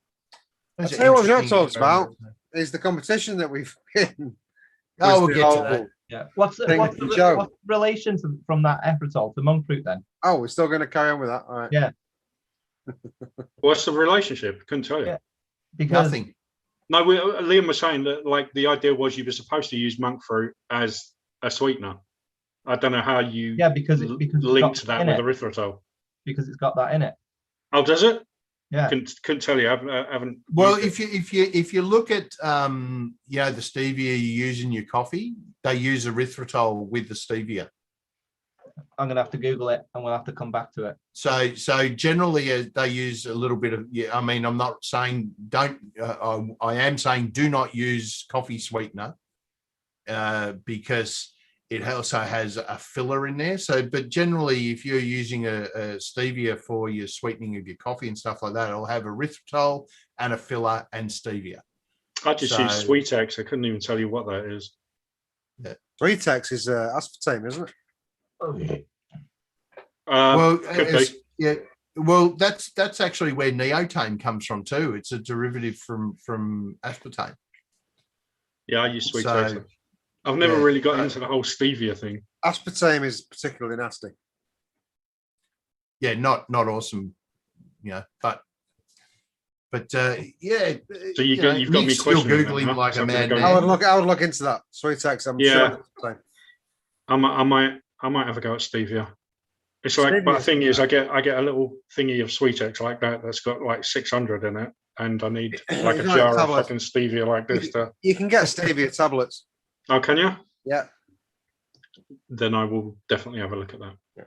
I'll tell you what we've not talked about is the competition that we've been. Oh, we'll get to that. Yeah. What's the relation from that Erythritol to monk fruit then? Oh, we're still going to carry on with that. All right. Yeah. What's the relationship? Couldn't tell you. Yeah. Because Nothing. No, Liam was saying that like the idea was you were supposed to use monk fruit as a sweetener. I don't know how you because linked that with erythritol. Because it's got that in it. Oh, does it? Yeah. Couldn't tell you. I haven't. Well, if you look at the stevia you use in your coffee, they use erythritol with the stevia. I'm gonna have to Google it, and we'll have to come back to it. So generally they use a little bit of. Yeah, I mean, I'm not saying don't. I am saying do not use coffee sweetener because it also has a filler in there. So, but generally, if you're using a stevia for your sweetening of your coffee and stuff like that, it'll have erythritol and a filler and stevia. I just use Sweetex. I couldn't even tell you what that is. Yeah. Sweetex is aspartame, isn't it? Well, could be. Yeah. Well, that's actually where neotame comes from too. It's a derivative from aspartame. Yeah, I use Sweetex. I've never really got into the whole stevia thing. Aspartame is particularly nasty. Yeah, not awesome, but yeah. So you've got me still questioning googling that, like huh? a mad I would look into that. Sweetex, I'm sure. I might have a go at stevia. It's like, Stevia, but the thing is, I get a little thingy of Sweetex like that's got like 600 in it, and I need like a jar of fucking stevia like this. You can get stevia tablets. Oh, can you? Yeah. Then I will definitely have a look at that. Yeah.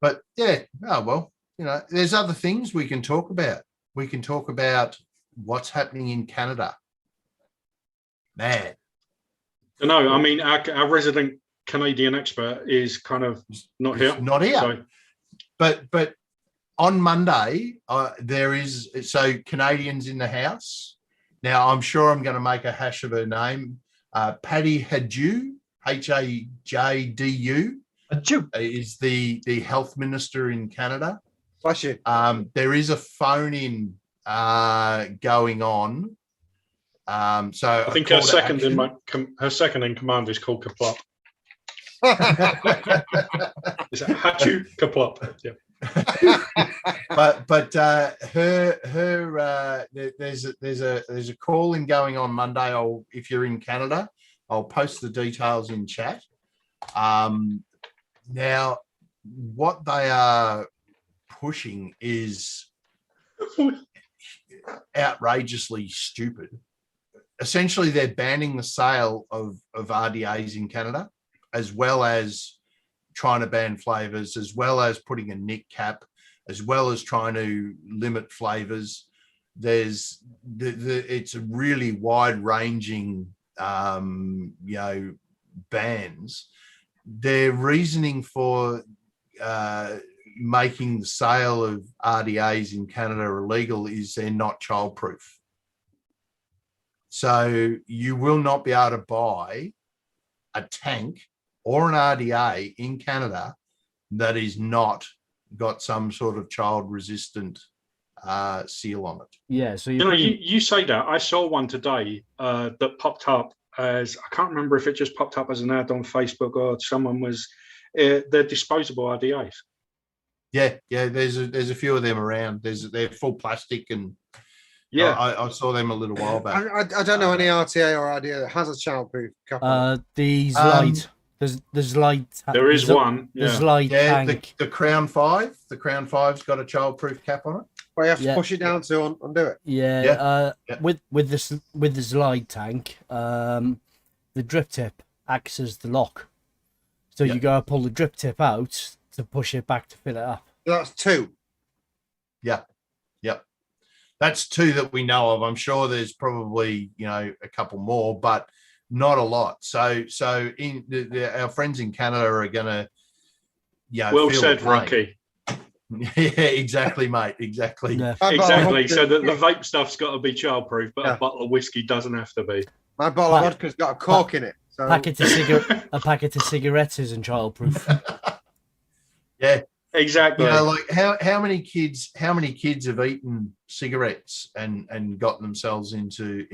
But yeah, well, there's other things we can talk about. We can talk about what's happening in Canada. Man. No, I mean, our resident Canadian expert is kind of not here. Not here. So. But on Monday, there is Canadians in the house. Now, I'm sure I'm going to make a hash of her name. Patty Hajdu, Hajdu, is the health minister in Canada. Bless you. There is a phone-in going on. So I think her second in command is called Kaplop. Is that Hachu Kaplop? Yeah. but there's a call in going on Monday. If you're in Canada, I'll post the details in chat. Now, what they are pushing is outrageously stupid. Essentially, they're banning the sale of RDAs in Canada, as well as trying to ban flavors, as well as putting a NIC cap, as well as trying to limit flavors. It's a really wide-ranging, bans. Their reasoning for making the sale of RDAs in Canada illegal is they're not childproof. So you will not be able to buy a tank or an RDA in Canada that is not got some sort of child-resistant seal on it. Yeah, so you say that. I saw one today that popped up as, I can't remember if it just popped up as an ad on Facebook or someone was, they're disposable RDAs. Yeah, there's a few of them around. They're full plastic, and yeah, I saw them a little while back. I don't know any RTA or RDA that has a childproof cap. These light. There's light. There is one. There's light. Yeah, tank. the Crown 5. The Crown 5's got a childproof cap on it. Well, you have to push it down to undo it. Yeah. With this light tank, the drip tip acts as the lock. So you gotta pull the drip tip out to push it back to fill it up. That's two. Yeah. That's two that we know of. I'm sure there's probably a couple more, but not a lot. So in our friends in Canada are gonna well said, Rocky. Yeah, exactly, mate. Exactly. Yeah. Exactly. So the vape stuff's got to be childproof, but a bottle of whiskey doesn't have to be. My bottle of vodka's got a cork in it. So. A packet of cigarettes isn't childproof. Yeah. Exactly. You know, like how many kids have eaten cigarettes and gotten themselves into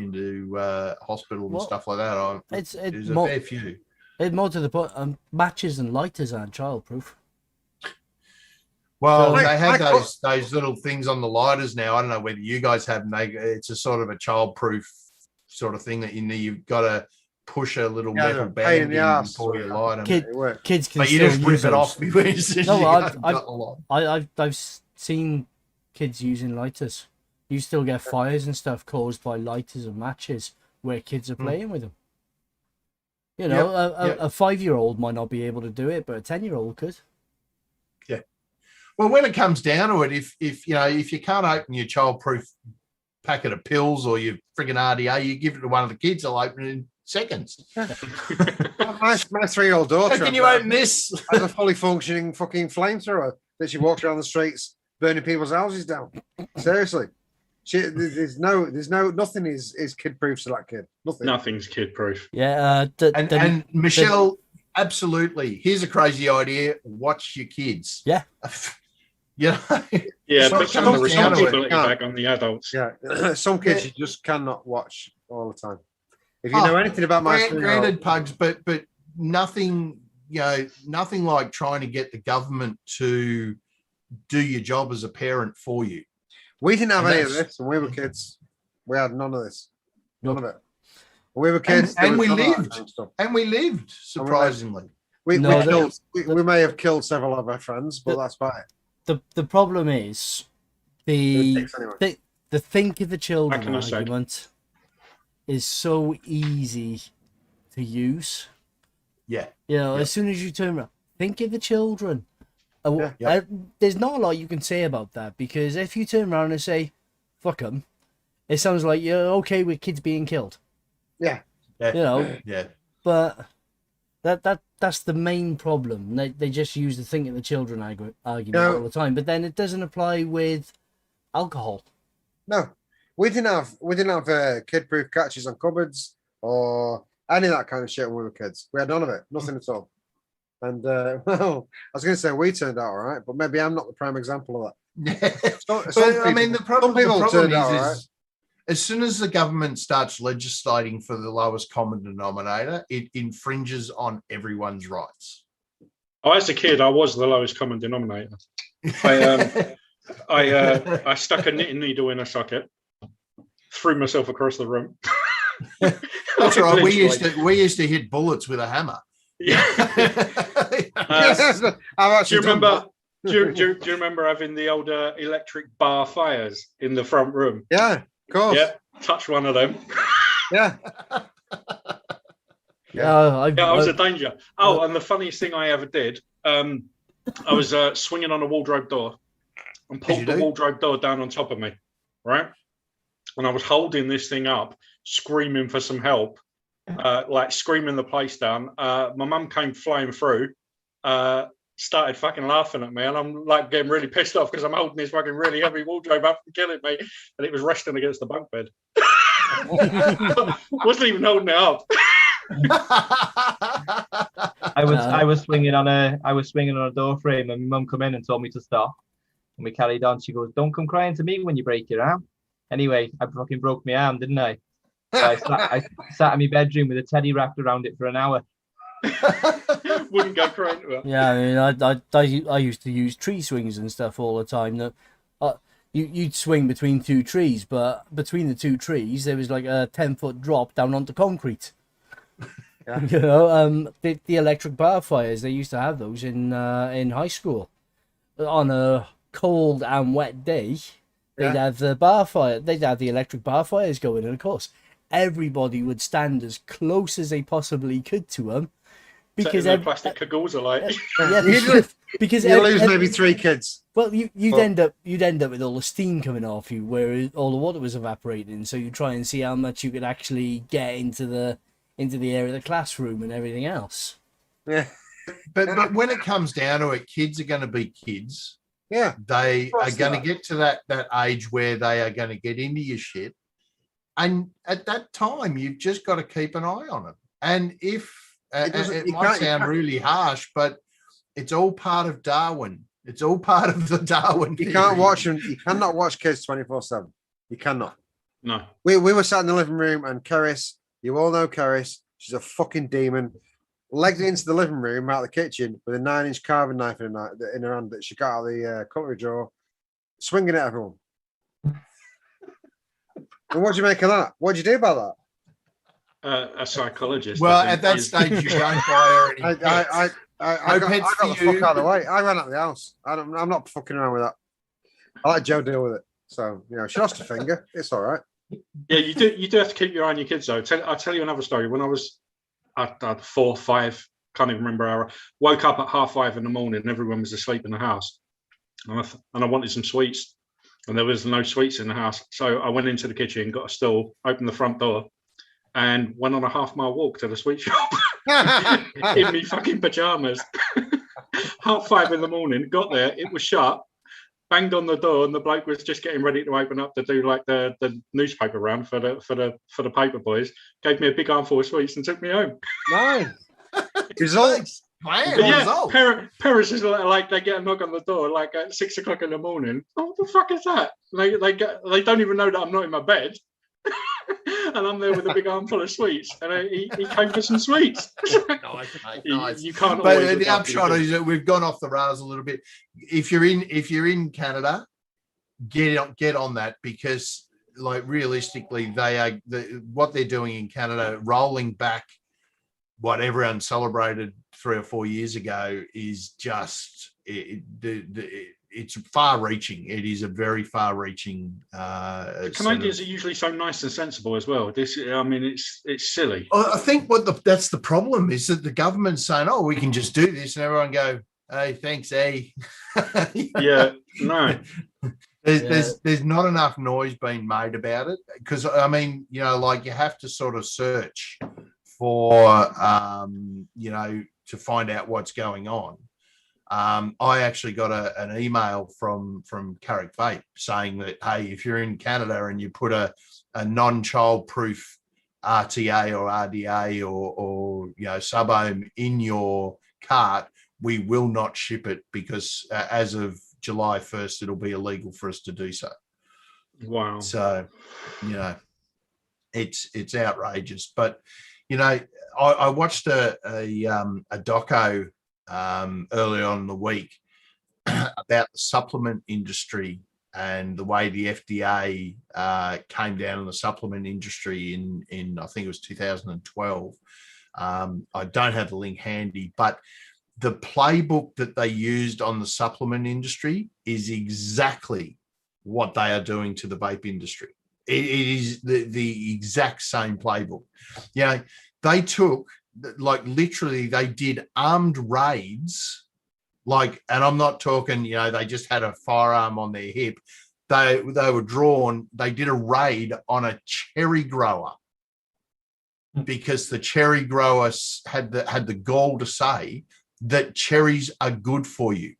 hospital and stuff like that? There's a fair few. It's more to the point. Matches and lighters aren't childproof. Well, they have those little things on the lighters now. I don't know whether you guys have them. It's a sort of a childproof sort of thing that you've got to push a little metal band in before you light them. Kids can but you just rip it off before I've seen kids using lighters. You still get fires and stuff caused by lighters and matches where kids are playing with them. You know, a 5-year-old might not be able to do it, but a 10-year-old could. Yeah. Well, when it comes down to it, if you can't open your childproof packet of pills or your frigging RDA, you give it to one of the kids, they'll open it in seconds. My 3-year-old daughter. How can you open this? Has a fully functioning fucking flamethrower that she walks around the streets burning people's houses down. Seriously. There's nothing is kid proof to that kid. Nothing's kid proof. Yeah. And Michelle, absolutely. Here's a crazy idea. Watch your kids. Yeah. Yeah, put some of the responsibility back on the adults. Yeah. Some kids you just cannot watch all the time. If you know anything about my granted, Pugs, but nothing, nothing like trying to get the government to do your job as a parent for you. We didn't have any of this when we were kids. We had none of this. None of it. When we were kids, and we lived. And we lived, surprisingly. We may have killed several of our friends, but that's about it. The problem is the think of the children argument is so easy to use. Yeah. As soon as you turn around, think of the children. There's not a lot you can say about that, because if you turn around and say fuck them, it sounds like you're okay with kids being killed. Yeah. But that's the main problem. They just use the think of the children argument all the time, but then it doesn't apply with alcohol. No, we didn't have kid proof catches on cupboards or any of that kind of shit when we were kids. We had none of it, nothing at all. And I was going to say we turned out all right, but maybe I'm not the prime example of that. The problem is as soon as the government starts legislating for the lowest common denominator, it infringes on everyone's rights. As a kid, I was the lowest common denominator. I stuck a knitting needle in a socket, threw myself across the room. That's right. We used to hit bullets with a hammer. Yeah. Do you remember? Do you remember having the old electric bar fires in the front room? Yeah, of course. Yeah, touch one of them. Yeah. I was a danger. Oh, and the funniest thing I ever did, I was swinging on a wardrobe door and pulled the wardrobe door down on top of me, right? And I was holding this thing up, screaming for some help. Like screaming the place down. My mum came flying through, started fucking laughing at me, and I'm like getting really pissed off because I'm holding this fucking really heavy wardrobe up and killing me, and it was resting against the bunk bed. Wasn't even holding it up. I was swinging on a door frame, and my mum come in and told me to stop, and we carried on. She goes, "Don't come crying to me when you break your arm." Anyway, I fucking broke my arm, didn't I? I sat in my bedroom with a teddy wrapped around it for an hour. Wouldn't go crying to it. Yeah, I mean, I used to use tree swings and stuff all the time. That you'd swing between two trees, but between the two trees there was like a 10-foot drop down onto concrete. Yeah. The electric bar fires, they used to have those in high school. On a cold and wet day, they'd have the bar fire. They'd have the electric bar fires going, and of course, everybody would stand as close as they possibly could to them, because plastic cagoles are like. Because you lose maybe 3 kids. Well, you'd end up with all the steam coming off you, where all the water was evaporating. So you try and see how much you could actually get into the area of the classroom and everything else. Yeah, but when it comes down to it, kids are going to be kids. Yeah, they are going to get to that age where they are going to get into your shit. And at that time, you've just got to keep an eye on them. And if it might sound really harsh, but it's all part of Darwin. It's all part of the Darwin. You can't watch them. You cannot watch kids 24/7. You cannot. No. We were sat in the living room, and Keris, you all know Keris. She's a fucking demon. Legged into the living room out of the kitchen with a 9-inch carving knife in her hand that she got out of the cutlery drawer, swinging at everyone. And what do you make of that? What do you do about that? A psychologist. Well, at that stage, you don't buy her any. I got the fuck out of the way. I ran out of the house. I'm not fucking around with that. I let Joe deal with it. So, she lost a finger. It's all right. Yeah, you do have to keep your eye on your kids, though. I'll tell you another story. When I was at 4, 5, can't even remember how, woke up at 5:30 in the morning and everyone was asleep in the house. And I wanted some sweets. And there was no sweets in the house. So I went into the kitchen, got a stool, opened the front door, and went on a half-mile walk to the sweet shop in me fucking pajamas. 5:30 in the morning, got there, it was shut, banged on the door, and the bloke was just getting ready to open up to do like the newspaper round for the paper boys. Gave me a big armful of sweets and took me home. Nice. Results. Parents is like they get a knock on the door like at 6 o'clock in the morning. Oh, what the fuck is that? They don't even know that I'm not in my bed. And I'm there with a big armful of sweets, and he came for some sweets. Nice, nice. You can't. But the upshot is that we've gone off the rails a little bit. If you're in Canada, get on that, because like realistically, what they're doing in Canada, rolling back what everyone celebrated 3 or 4 years ago, is just it's far-reaching. It is a very far-reaching. Canadians are usually so nice and sensible as well. It's silly. I think that's the problem, is that the government's saying, "Oh, we can just do this," and everyone go, "Hey, thanks, eh?" Yeah, no. There's not enough noise being made about it, because you have to sort of search for to find out what's going on. I actually got an email from Carrick Vape saying that, hey, if you're in Canada and you put a non-child proof RTA or RDA or sub-ohm in your cart, we will not ship it, because as of July 1st, it'll be illegal for us to do so. Wow. So, it's outrageous. But, I watched a doco early on in the week about the supplement industry and the way the FDA came down on the supplement industry in I think it was 2012. I don't have the link handy, but the playbook that they used on the supplement industry is exactly what they are doing to the vape industry. It is the exact same playbook. They took, literally, they did armed raids, and I'm not talking, they just had a firearm on their hip. They were drawn. They did a raid on a cherry grower, because the cherry growers had the gall to say that cherries are good for you.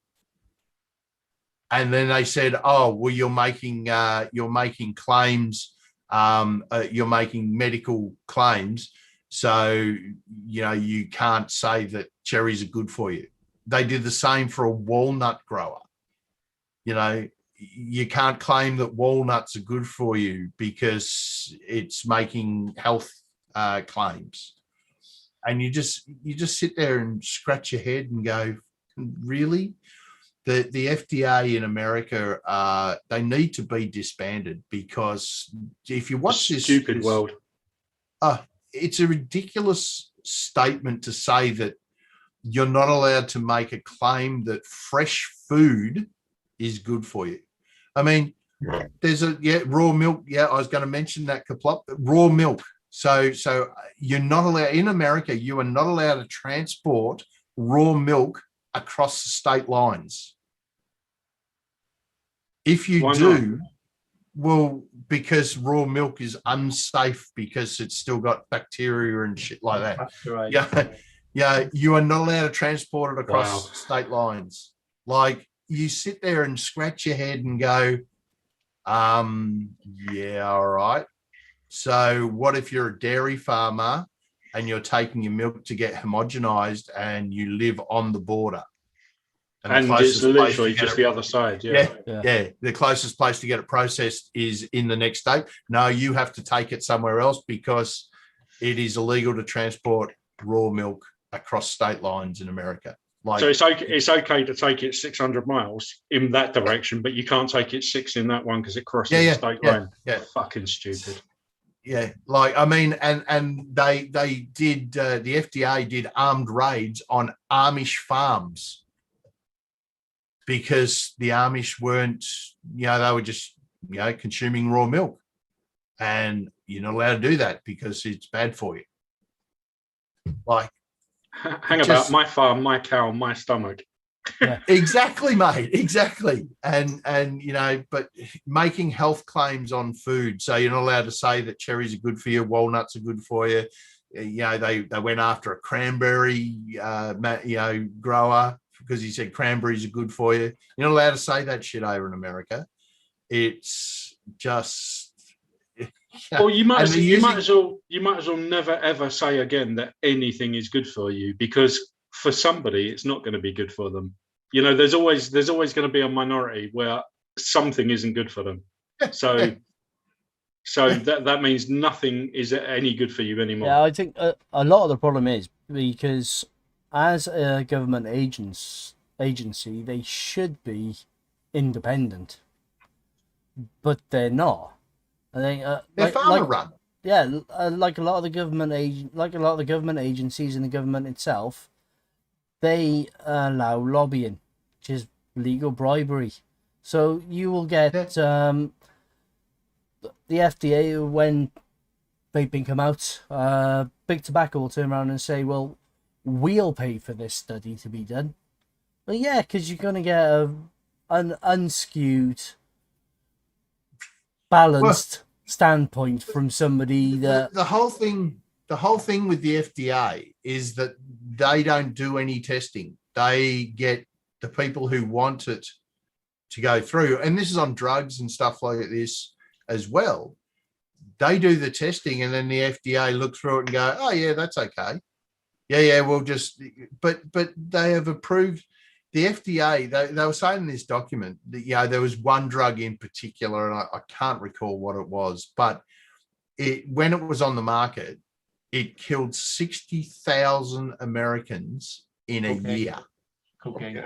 And then they said, "Oh, well, you're making claims, you're making medical claims, so you can't say that cherries are good for you." They did the same for a walnut grower. You can't claim that walnuts are good for you because it's making health claims. And you just sit there and scratch your head and go, really? The FDA in America, they need to be disbanded, because if you watch this stupid world, it's a ridiculous statement to say that you're not allowed to make a claim that fresh food is good for you. I mean, there's raw milk. Yeah, I was going to mention that, Kaplop, raw milk. So you're not allowed in America. You are not allowed to transport raw milk across the state lines. If you do, well, because raw milk is unsafe because it's still got bacteria and shit like that. That's right. Yeah, you are not allowed to transport it across state lines. Like, you sit there and scratch your head and go, yeah, all right. So what if you're a dairy farmer and you're taking your milk to get homogenized and you live on the border? And it's literally just the other side. Yeah. The closest place to get it processed is in the next state. No, you have to take it somewhere else because it is illegal to transport raw milk across state lines in America. So it's okay to take it 600 miles in that direction, but you can't take it 6 in that one because it crosses the state line. Yeah, fucking stupid. Yeah, like I mean, and they did the FDA did armed raids on Amish farms because the Amish weren't, they were just consuming raw milk, and you're not allowed to do that because it's bad for you. Like, hang about my farm, my cow, my stomach. Yeah. Exactly, mate. Exactly. And but making health claims on food. So you're not allowed to say that cherries are good for you, walnuts are good for you. They went after a cranberry grower because he said cranberries are good for you. You're not allowed to say that shit over in America. It's just well, you might as well never ever say again that anything is good for you, because for somebody it's not going to be good for them. There's always going to be a minority where something isn't good for them. So that means nothing is any good for you anymore. Yeah, I think a lot of the problem is because as a government agency, they should be independent, but they're not. I think they're farmer run. Yeah, like a lot of the government agencies and the government itself, they allow lobbying, which is legal bribery. So you will get the FDA, when vaping come out, big tobacco will turn around and say, well, we'll pay for this study to be done. Well, yeah, because you're going to get an unskewed, balanced standpoint from somebody that... The whole thing with the FDA is that they don't do any testing. They get the people who want it to go through, and this is on drugs and stuff like this as well. They do the testing, and then the FDA look through it and go, oh yeah, that's okay. Yeah, we'll just, but they have approved. The FDA, they were saying in this document that, there was one drug in particular, and I can't recall what it was, but when it was on the market, it killed 60,000 Americans in a year. Cocaine.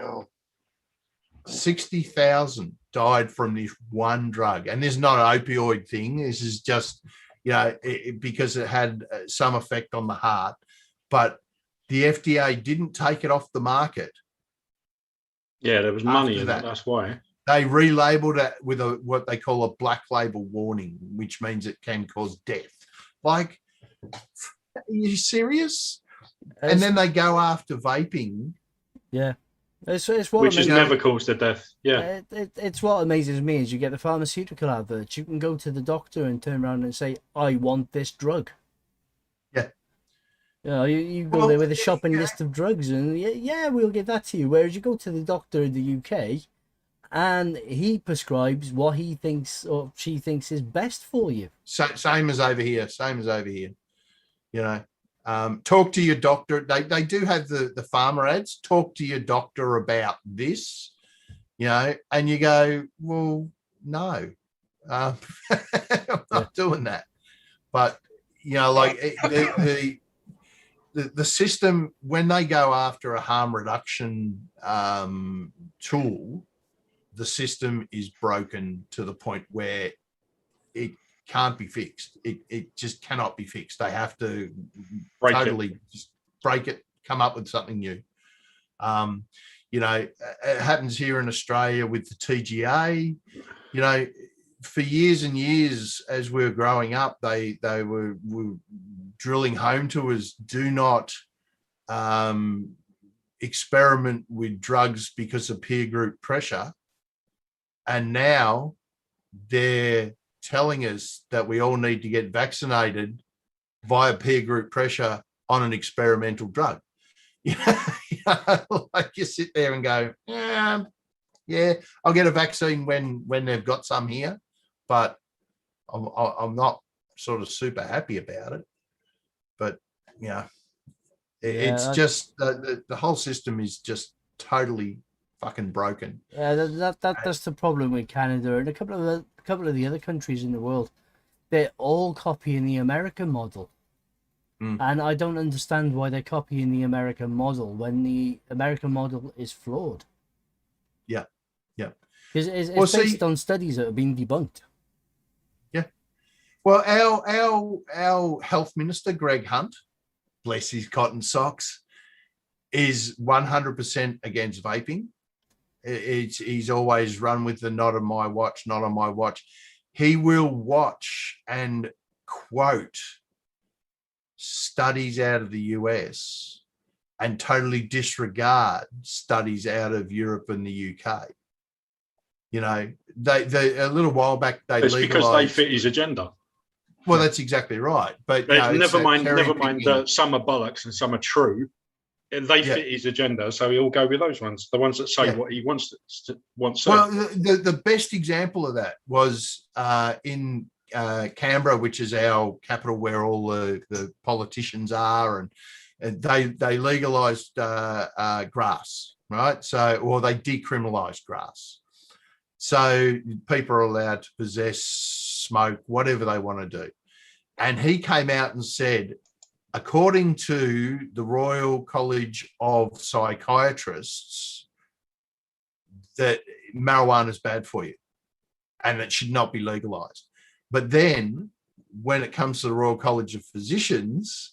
60,000 died from this one drug. And this is not an opioid thing. This is just, because it had some effect on the heart. But the FDA didn't take it off the market. Yeah, there was money in that. That's why. They relabeled it with what they call a black label warning, which means it can cause death. Like, are you serious? And then they go after vaping. Yeah. It's what which has never caused a death. Yeah. It's what amazes me is you get the pharmaceutical adverts. You can go to the doctor and turn around and say, I want this drug. Yeah. You go there with a shopping list of drugs and we'll give that to you. Whereas you go to the doctor in the UK and he prescribes what he thinks or she thinks is best for you. Same as over here. Talk to your doctor. They do have the farmer ads. Talk to your doctor about this, and you go, well, no, I'm not doing that. But, the system, when they go after a harm reduction tool, the system is broken to the point where it can't be fixed. It just cannot be fixed. They have to just break it, come up with something new. It happens here in Australia with the TGA. For years and years, as we were growing up, they were drilling home to us, do not experiment with drugs because of peer group pressure. And now they're telling us that we all need to get vaccinated via peer group pressure on an experimental drug. Like you sit there and go, yeah, I'll get a vaccine when they've got some here, but I'm not sort of super happy about it. But it's just the whole system is just totally fucking broken. That's the problem with Canada and a couple of the other countries in the world. They're all copying the American model. And I don't understand why they're copying the American model when the American model is flawed. Yeah. Because it's based on studies that have been debunked. Yeah. Well, our health minister, Greg Hunt, bless his cotton socks, is 100% against vaping. He's always run with the not on my watch, not on my watch. He will watch and quote studies out of the US and totally disregard studies out of Europe and the UK. You know, they a little while back they it's legalized, because they fit his agenda. Well, that's exactly right. But no, never mind that some are bollocks and some are true. They fit his agenda, so he'll go with those ones, the ones that say what he wants. Well, the best example of that was in Canberra, which is our capital where all the politicians are, and they legalized grass, right? So, or they decriminalized grass. So people are allowed to possess, smoke, whatever they want to do. And he came out and said, according to the Royal College of Psychiatrists, that marijuana is bad for you and it should not be legalized. But then when it comes to the Royal College of Physicians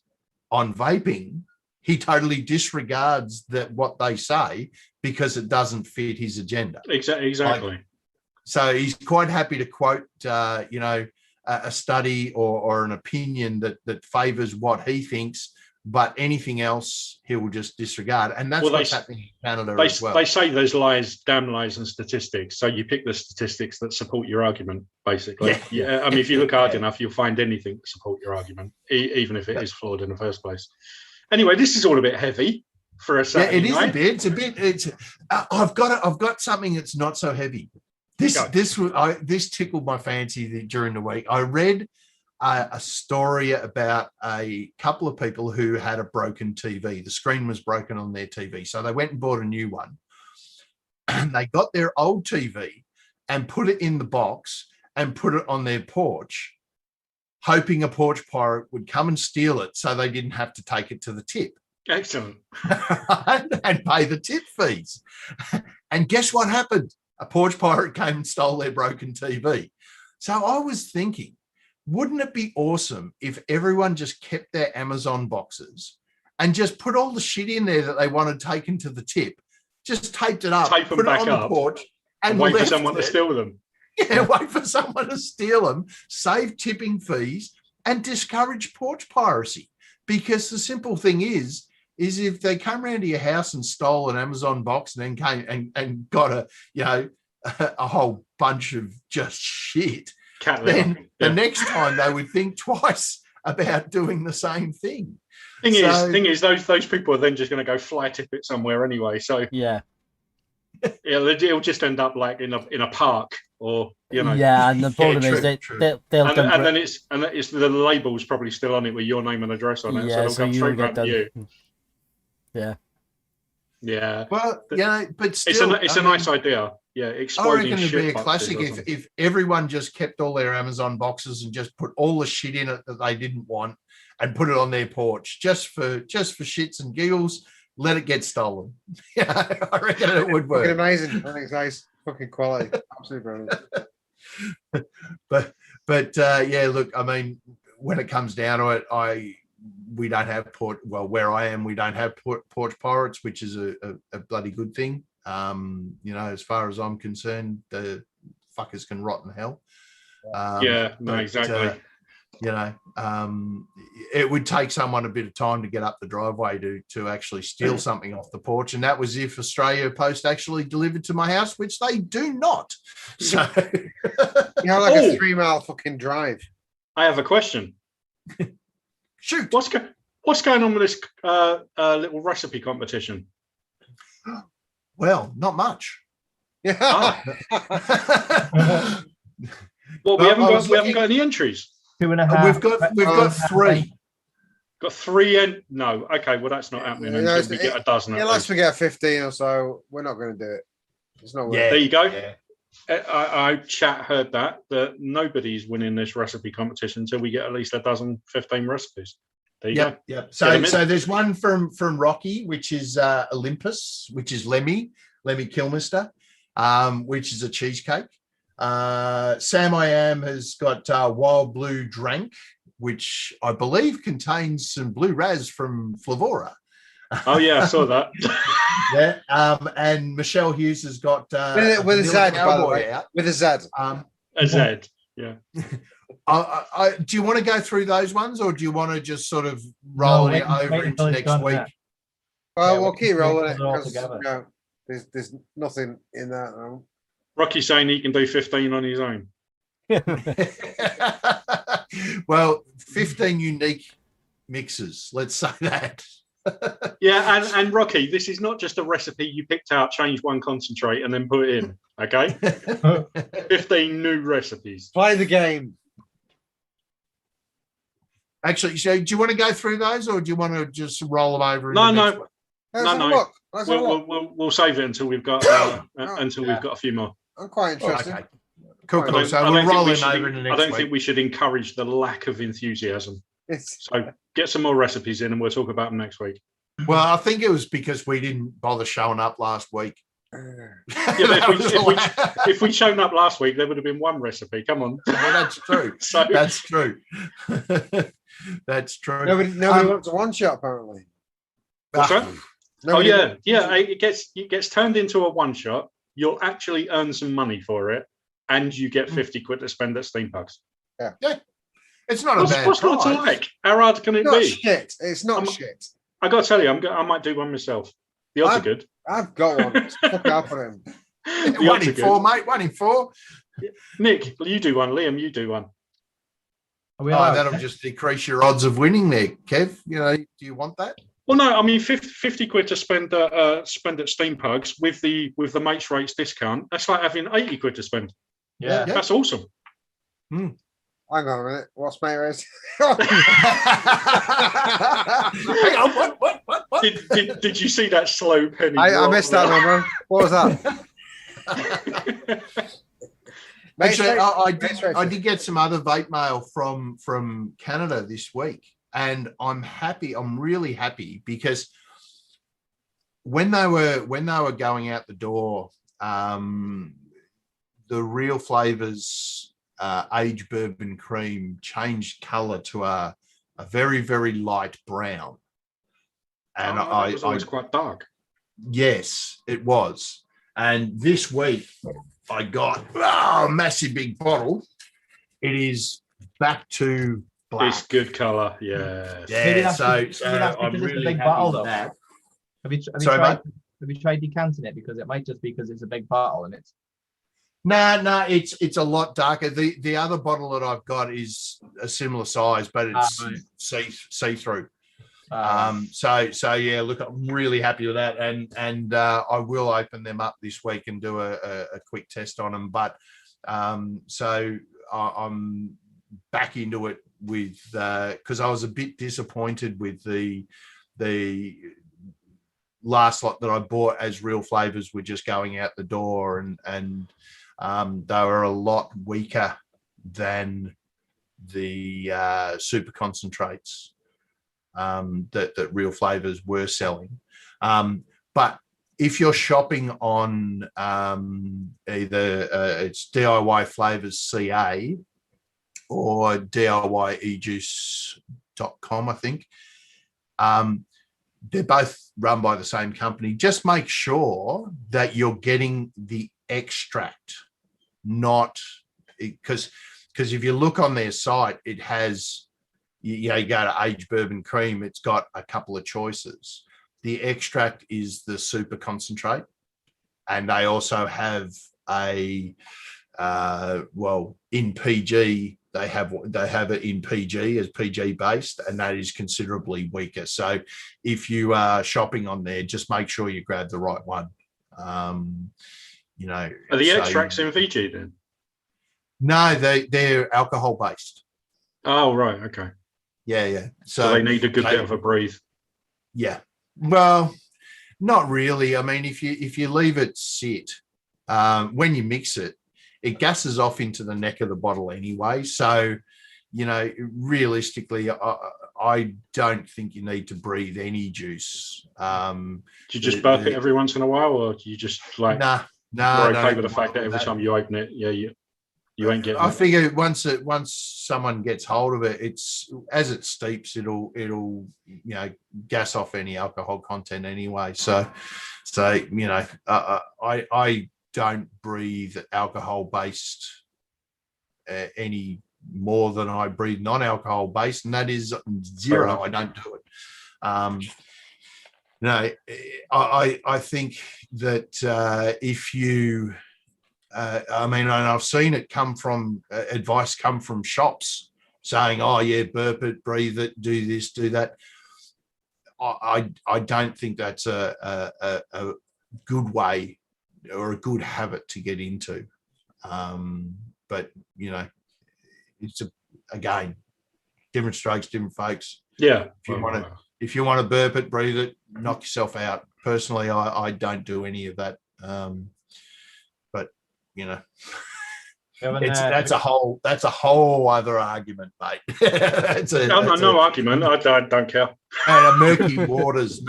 on vaping, he totally disregards what they say because it doesn't fit his agenda. Exactly. So he's quite happy to quote, a study or an opinion that favours what he thinks, but anything else he will just disregard. And that's what's happening in Canada as well. They say there's lies, damn lies, and statistics. So you pick the statistics that support your argument, basically. Yeah. I mean, if you look hard enough, you'll find anything to support your argument, even if it is flawed in the first place. Anyway, this is all a bit heavy for a Saturday it is night. a bit. I've got something that's not so heavy. This tickled my fancy during the week. I read a story about a couple of people who had a broken TV. The screen was broken on their TV, so they went and bought a new one. And they got their old TV and put it in the box and put it on their porch, hoping a porch pirate would come and steal it so they didn't have to take it to the tip. Excellent. And pay the tip fees. And guess what happened? A porch pirate came and stole their broken TV. So I was thinking, wouldn't it be awesome if everyone just kept their Amazon boxes and just put all the shit in there that they wanted taken to the tip, just taped it up, put it on the porch, and wait for someone to steal them. Yeah, wait for someone to steal them, save tipping fees, and discourage porch piracy. Because the simple thing is if they come around to your house and stole an Amazon box and then came and got a whole bunch of just shit, then the next time they would think twice about doing the same thing. Thing is, those people are then just going to go fly tip it somewhere anyway. So it'll just end up like in a park or Yeah, and the problem is they'll and then it's the label's probably still on it with your name and address on it. Yeah, so they'll come straight back to you. Yeah. Well, but still, it's a nice idea. Yeah, I reckon it'd be a classic if everyone just kept all their Amazon boxes and just put all the shit in it that they didn't want and put it on their porch just for shits and giggles. Let it get stolen. I reckon it would work. Amazing. I think it's nice. Fucking quality. Absolutely brilliant. But look, I mean, when it comes down to it, we don't have where I am, we don't have porch pirates, which is a bloody good thing. As far as I'm concerned, the fuckers can rot in hell. Exactly. It would take someone a bit of time to get up the driveway to actually steal something off the porch, and that was if Australia Post actually delivered to my house, which they do not. So a 3-mile fucking drive. I have a question. Shoot. What's going on with this little recipe competition? Well, not much. Yeah. Well, we haven't got any entries. 2.5. We've got 3. Got 3 no. Okay, well that's not happening until we get a dozen. Unless we get 15 or so, we're not going to do it. It's not Yeah. There you go. Yeah. I chat heard that nobody's winning this recipe competition until we get at least 15 recipes. There you go. Yep. So there's one from Rocky, which is Olympus, which is Lemmy Kilmister, which is a cheesecake. Sam I Am has got Wild Blue Drank, which I believe contains some blue raz from Flavora. Oh yeah, I saw that. Yeah. And Michelle Hughes has got with a Z, by the way. out. With a Z. A Z. Yeah. Do you want to go through those ones, or do you want to just sort of roll it over into next week? Well, we'll keep rolling it because there's nothing in that. No. Rocky's saying he can do 15 on his own. Well, 15 unique mixes. Let's say that. Yeah, and Rocky, this is not just a recipe you picked out, change one concentrate, and then put it in. Okay, 15 new recipes. Play the game. Actually, so do you want to go through those, or do you want to just roll them over? No. Look. We'll save it until we've got we've got a few more. I'm quite interested. Okay. Cool. So we'll roll it over in the next I don't week. think we should encourage the lack of enthusiasm. So get some more recipes in, and we'll talk about them next week. Well, I think it was because we didn't bother showing up last week. Yeah, but if we'd shown up last week, there would have been one recipe. Come on. Well, that's true. That's true. That's true. Nobody wants a one shot, apparently. What's that? It gets turned into a one shot. You'll actually earn some money for it, and you get 50 quid to spend at Steam Pugs. Yeah. It's not a bad What's not to like? How hard can it be? Shit. It's not shit. I got to tell you, I might do one myself. The odds are good. I've got one. Fuck out for him. 1 in 4, mate. 1 in 4. Nick, you do one. Liam, you do one. That'll just decrease your odds of winning there, Kev. Do you want that? Well, no. I mean, 50 quid to spend at Steam Pugs with the mates rates discount. That's like having 80 quid to spend. Yeah. That's awesome. Hang on a minute. What's my race? Hang on. What? Did you see that slow penny? I missed that number. What was that? Actually, I did get some other vape mail from Canada this week, and I'm happy. I'm really happy because when they were going out the door, the Real Flavors aged bourbon cream changed color to a very, very light brown. And it was always quite dark. Yes, it was. And this week I got a massive big bottle. It is back to black. It's good color. Yeah. Yeah. So I'm really big happy bottle, with that. Have you tried decanting it? Because it might just be because it's a big bottle and it's. No, it's a lot darker. The other bottle that I've got is a similar size, but it's see-through. So yeah, look, I'm really happy with that, and I will open them up this week and do a quick test on them. But so I'm back into it with because I was a bit disappointed with the last lot that I bought as Real Flavors were just going out the door, and they were a lot weaker than the super concentrates that Real Flavors were selling. But if you're shopping on either it's DIY Flavors CA or DIYEjuice.com, I think, they're both run by the same company. Just make sure that you're getting the extract, not because if you look on their site, it has, you go to aged bourbon cream, it's got a couple of choices. The extract is the super concentrate, and they also have a in PG, they have it in PG as PG based, and that is considerably weaker. So if you are shopping on there, just make sure you grab the right one. Are the extracts in VG then? No, they're alcohol based. Oh right, okay. Yeah. So they need a good bit of a breathe. Yeah. Well, not really. I mean, if you leave it sit, when you mix it, it gasses off into the neck of the bottle anyway. So, you know, realistically, I don't think you need to breathe any juice. Do you just burp it every once in a while, or do you just like you're okay with the fact that every time you open it, you ain't getting? I figure once someone gets hold of it, it's as it steeps, it'll gas off any alcohol content anyway. So you know, I don't breathe alcohol based any more than I breathe non-alcohol based, and that is zero. I don't do it. No, I think that if you, I mean, and I've seen it come from advice come from shops saying, "Oh yeah, burp it, breathe it, do this, do that." I don't think that's a good way or a good habit to get into. But you know, it's again, different strokes, different folks. Yeah. If you want to burp it, breathe it, knock yourself out. Personally, I don't do any of that. But you know, that's a whole other argument, mate. No argument. I don't care. Murky waters.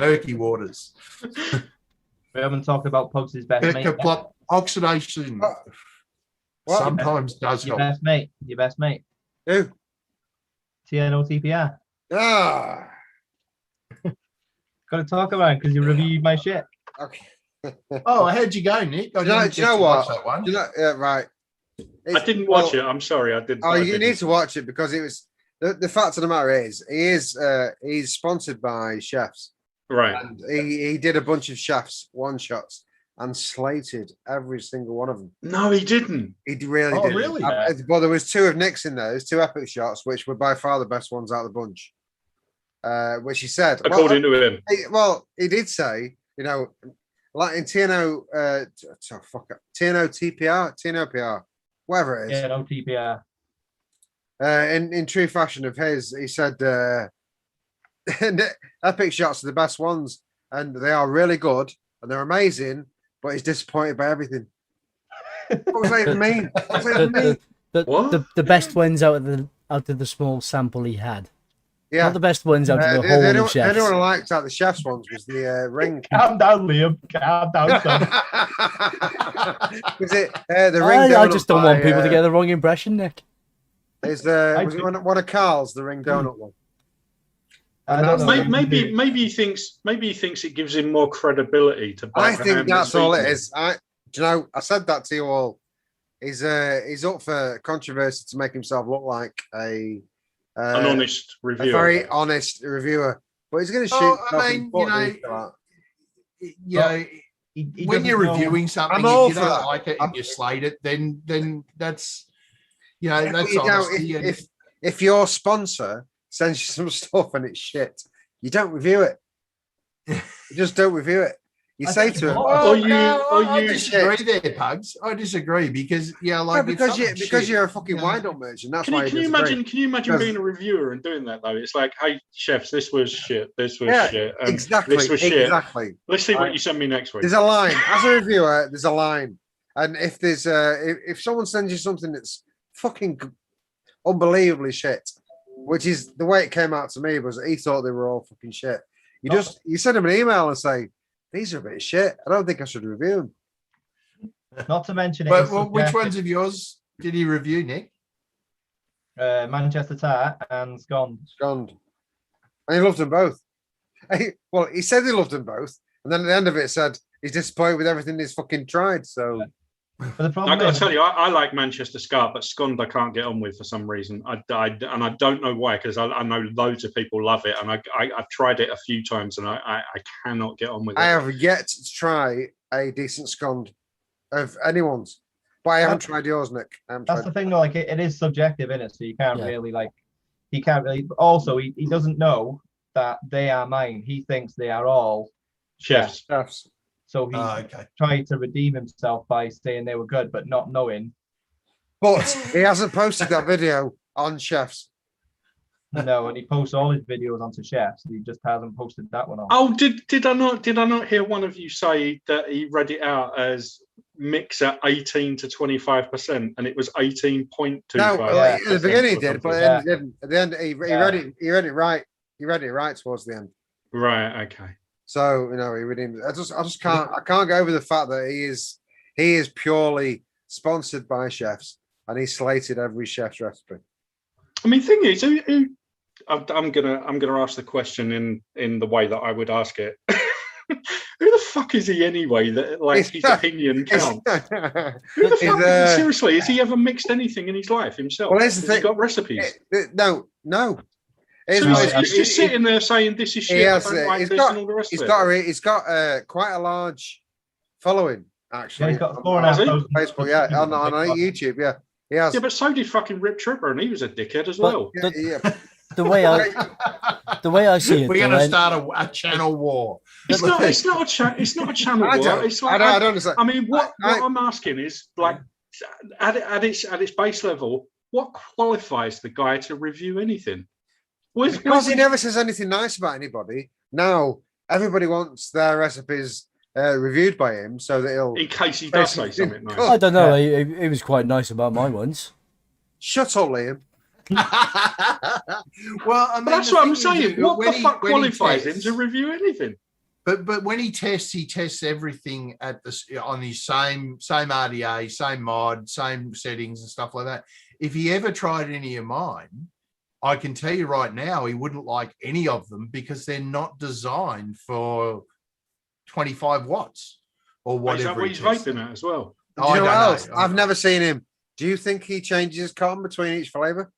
We haven't talked about Pugs' best mate. Oxidation sometimes does help. Your best mate. Who? TNO-TPR. Ah. Got to talk about it because you reviewed my shit. Okay. How'd you go, Nick? Do you know what? Right. I didn't watch it. I'm sorry, I didn't. Oh, you need to watch it because it was the fact of the matter is he's sponsored by chefs, right? And he did a bunch of chefs one shots and slated every single one of them. No, he didn't. He really did. Really? Well, there was two of Nick's in there. There's two epic shots, which were by far the best ones out of the bunch. Which he said, according to him. He did say, you know, like in TNO, TNO PR, whatever it is. Yeah, no TPR. In true fashion of his, he said, epic shots are the best ones, and they are really good and they're amazing. But he's disappointed by everything. What was that even mean? The best ones out of the small sample he had. Yeah, not the best ones out of the whole of chefs. The only one I liked out of the chefs ones was the ring. Calm down, Liam. Calm down, son. Was it the ring? I just don't want people to get the wrong impression, Nick. Was it one of Carl's, the ring donut one? I don't know. Maybe he thinks it gives him more credibility to. I think that's all it is. Do you know? I said that to you all. He's up for controversy to make himself look like an honest reviewer, a very honest reviewer. But he's going to shoot. When you're reviewing something, if you don't like it and you slate it, then that's that's honesty. If your sponsor sends you some stuff and it's shit, you don't review it. You just don't review it. You say to him, I disagree there, Pugs. I disagree because because you're a fucking wind-up merchant. That's why. Can you imagine being a reviewer and doing that though? It's like, hey chefs, this was shit. This was shit. Exactly. This was shit. Exactly. Let's see what you send me next week. There's a line as a reviewer. There's a line, and if there's if someone sends you something that's fucking unbelievably shit, which is the way it came out to me, was he thought they were all fucking shit. You send him an email and say, these are a bit of shit. I don't think I should review them. Not to mention which ones of yours did he review, Nick? Manchester Tart and Scond. And he loved them both. He said he loved them both, and then at the end of it said he's disappointed with everything he's fucking tried. So, but the problem I got to tell you, I like Manchester Scar, but Scond I can't get on with for some reason. I don't know why, because I know loads of people love it, and I've tried it a few times, and I cannot get on with it. I have yet to try a decent Scond of anyone's, but I haven't tried yours, Nick. That's the thing, though. Like it is subjective, isn't it? So you can't really he can't really. Also, he doesn't know that they are mine. He thinks they are all chefs. So he tried to redeem himself by saying they were good, but not knowing. But he hasn't posted that video on chefs. No, and he posts all his videos onto chefs. He just hasn't posted that one on. Oh, did I not hear one of you say that he read it out as mix at 18 to 25%, and it was 18.25. No, at the beginning he did, but at the end he read it right. He read it right towards the end. Right. Okay. So he redeemed it. I just can't go over the fact that he is purely sponsored by chefs, and he slated every chef's recipe. I mean, thing is, I'm gonna ask the question in the way that I would ask it. Who the fuck is he anyway? That his opinion counts. Who the fuck? Seriously, has he ever mixed anything in his life himself? Well, has he got recipes? No. So he's just sitting there saying this is shit. I don't like this and all the rest of it. He's got quite a large following actually. Yeah, he's got 4,500 Facebook, yeah, on YouTube, yeah. He has. Yeah, but so did fucking Rip Tripper, and he was a dickhead as well. Yeah. The way I see it, we're going to start a channel war. It's not a channel war. It's like, I don't understand. I mean, what I'm asking is, like, at its base level, what qualifies the guy to review anything? Because he never says anything nice about anybody. Now everybody wants their recipes reviewed by him, so that he'll. In case he does say something nice. I don't know. He was quite nice about my ones. Shut up, Liam. Well, I mean, that's what I'm saying. What the fuck qualifies him to review anything? But when he tests everything on his same RDA, same mod, same settings and stuff like that. If he ever tried any of mine, I can tell you right now, he wouldn't like any of them because they're not designed for 25 watts or whatever. Is that what he's vaping at as well? Do you know what else? I've never seen him. Do you think he changes his cotton between each flavour?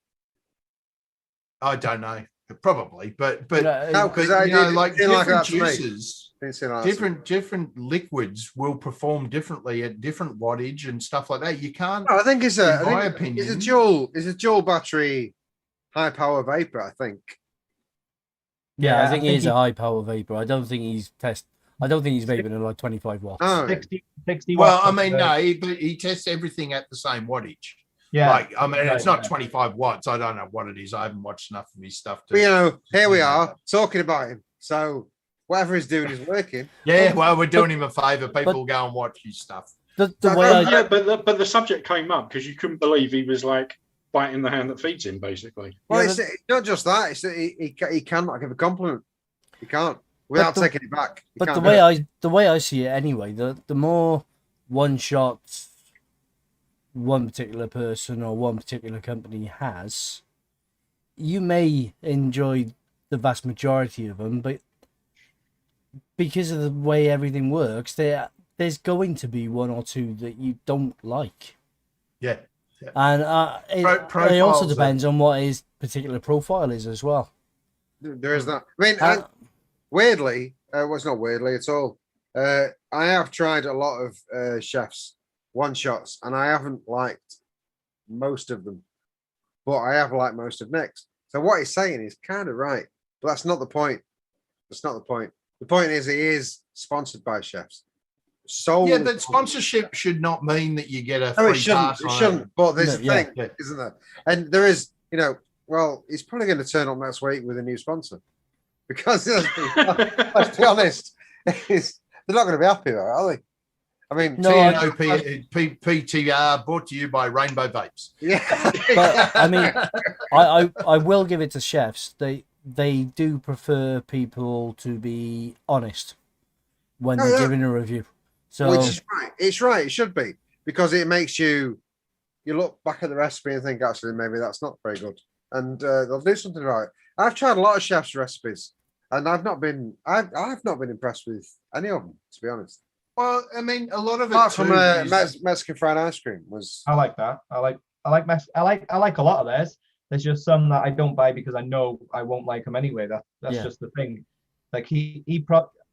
I don't know. Probably, but no, because like different juices, different liquids will perform differently at different wattage and stuff like that. You can't. No, I think it's a. In my opinion, it's a dual battery, high power vapor. I think. Yeah, I think he is a high power vapor. I don't think he's vaping at like 25 watts. Oh. 60 well, watts. I mean, no, he tests everything at the same wattage. Yeah, like I mean, it's not 25 watts. I don't know what it is. I haven't watched enough of his stuff. But here we are talking about him. So whatever he's doing is working. Yeah, well, we're doing him a favour. People go and watch his stuff. But the subject came up because you couldn't believe he was like biting the hand that feeds him, basically. Well, it's not just that. It's that he cannot give a compliment. He can't without taking it back. But the way I see it anyway, the more one shots one particular person or one particular company has, you may enjoy the vast majority of them, but because of the way everything works, there's going to be one or two that you don't like. Yeah. And it also depends on what his particular profile is as well. There is that. I mean, weirdly, well, it's not weirdly at all. I have tried a lot of chefs one shots, and I haven't liked most of them, but I have liked most of Nick's. So what he's saying is kind of right, but that's not the point. That's not the point. The point is he is sponsored by chefs. So yeah, but sponsorship should not mean that you get a free pass. It shouldn't. But there's a thing, isn't there? And there is, well, he's probably going to turn up next week with a new sponsor because let's be honest, they're not going to be happy about it, are they? I mean, PTR brought to you by Rainbow Vapes. Yeah, but I mean, I will give it to chefs. They do prefer people to be honest when they're giving a review. So which is right. It's right. It should be, because it makes you look back at the recipe and think, actually, maybe that's not very good, and they'll do something about it. I've tried a lot of chefs' recipes, and I've not been impressed with any of them, to be honest. Well, I mean, a lot of it. Apart from Mexican fried ice cream was. I like that. I like a lot of theirs. There's just some that I don't buy because I know I won't like them anyway. That's just the thing. Like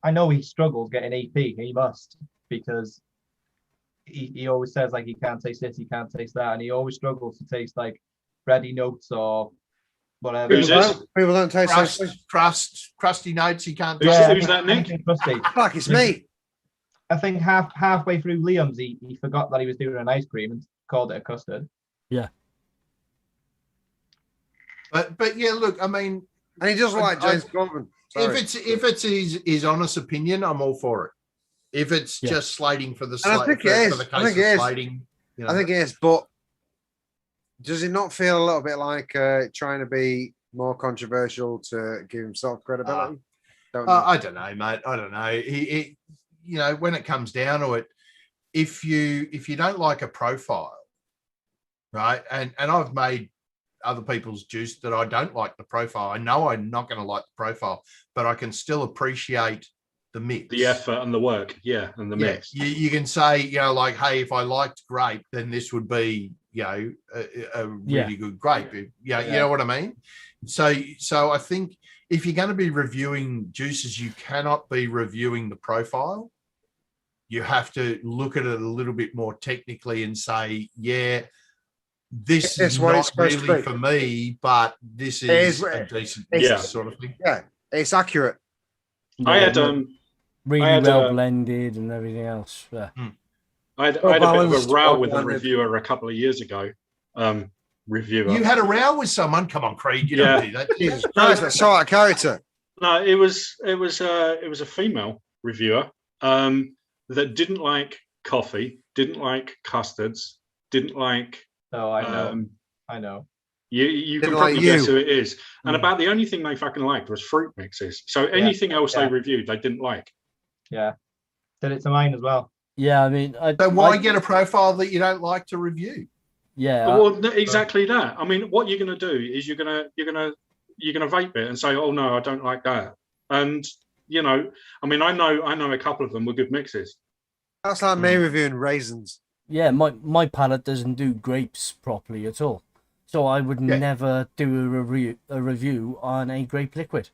I know he struggles getting AP. He must, because he always says like he can't taste this, he can't taste that, and he always struggles to taste like bready notes or whatever. People don't taste crusty notes. He can't. Who's that, Nick? Fuck, it's me. I think halfway through Liam's, he forgot that he was doing an ice cream and called it a custard. Yeah. But yeah, look, I mean, and he doesn't like James Goldman. If it's his honest opinion, I'm all for it. If it's just slating for the And I think it is. for the I case think it of is. slating, you know. I think it is, but does it not feel a little bit like trying to be more controversial to give himself credibility? I don't know, mate. I don't know. He, you know, when it comes down to it, if you don't like a profile, right? And I've made other people's juice that I don't like the profile. I know I'm not going to like the profile, but I can still appreciate the mix, the effort and the work, and the mix. You can say, you know, like, hey, if I liked grape, then this would be, you know, a really good grape. You know what I mean? So I think if you're going to be reviewing juices, you cannot be reviewing the profile. You have to look at it a little bit more technically and say, this is not really for me, but this is a decent sort of thing. Yeah, it's accurate. I had really well blended and everything else. Yeah. I had a bit of a row with a reviewer a couple of years ago. Reviewer. You had a row with someone? Come on, Creed. You don't do that. Jesus Christ, that's so out of character. No, it was a female reviewer that didn't like coffee, didn't like custards, didn't like. Oh, I know. You can probably guess who it is. And about the only thing they fucking liked was fruit mixes. So anything else they reviewed, they didn't like. Yeah, did it to mine as well. Yeah, I mean, so why get a profile that you don't like to review? Yeah, well, exactly that. I mean, what you're going to do is you're going to vape it and say, oh no, I don't like that. And you know, I mean, I know a couple of them were good mixes. That's like me reviewing raisins. Yeah, my palate doesn't do grapes properly at all, so I would never do a review on a grape liquid.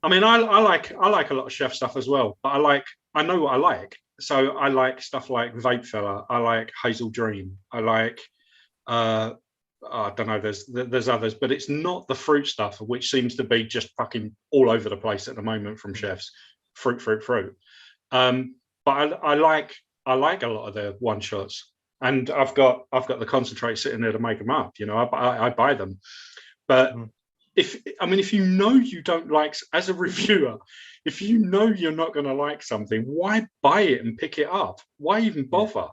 I mean, I like a lot of chef stuff as well, but I know what I like. So I like stuff like Vape Fella. I like Hazel Dream. I like I don't know. There's others, but it's not the fruit stuff, which seems to be just fucking all over the place at the moment from chefs. Fruit. But I like a lot of their one shots, and I've got the concentrate sitting there to make them up. You know, I buy them, but. If you know you don't like, as a reviewer, if you know you're not going to like something, why buy it and pick it up? Why even bother?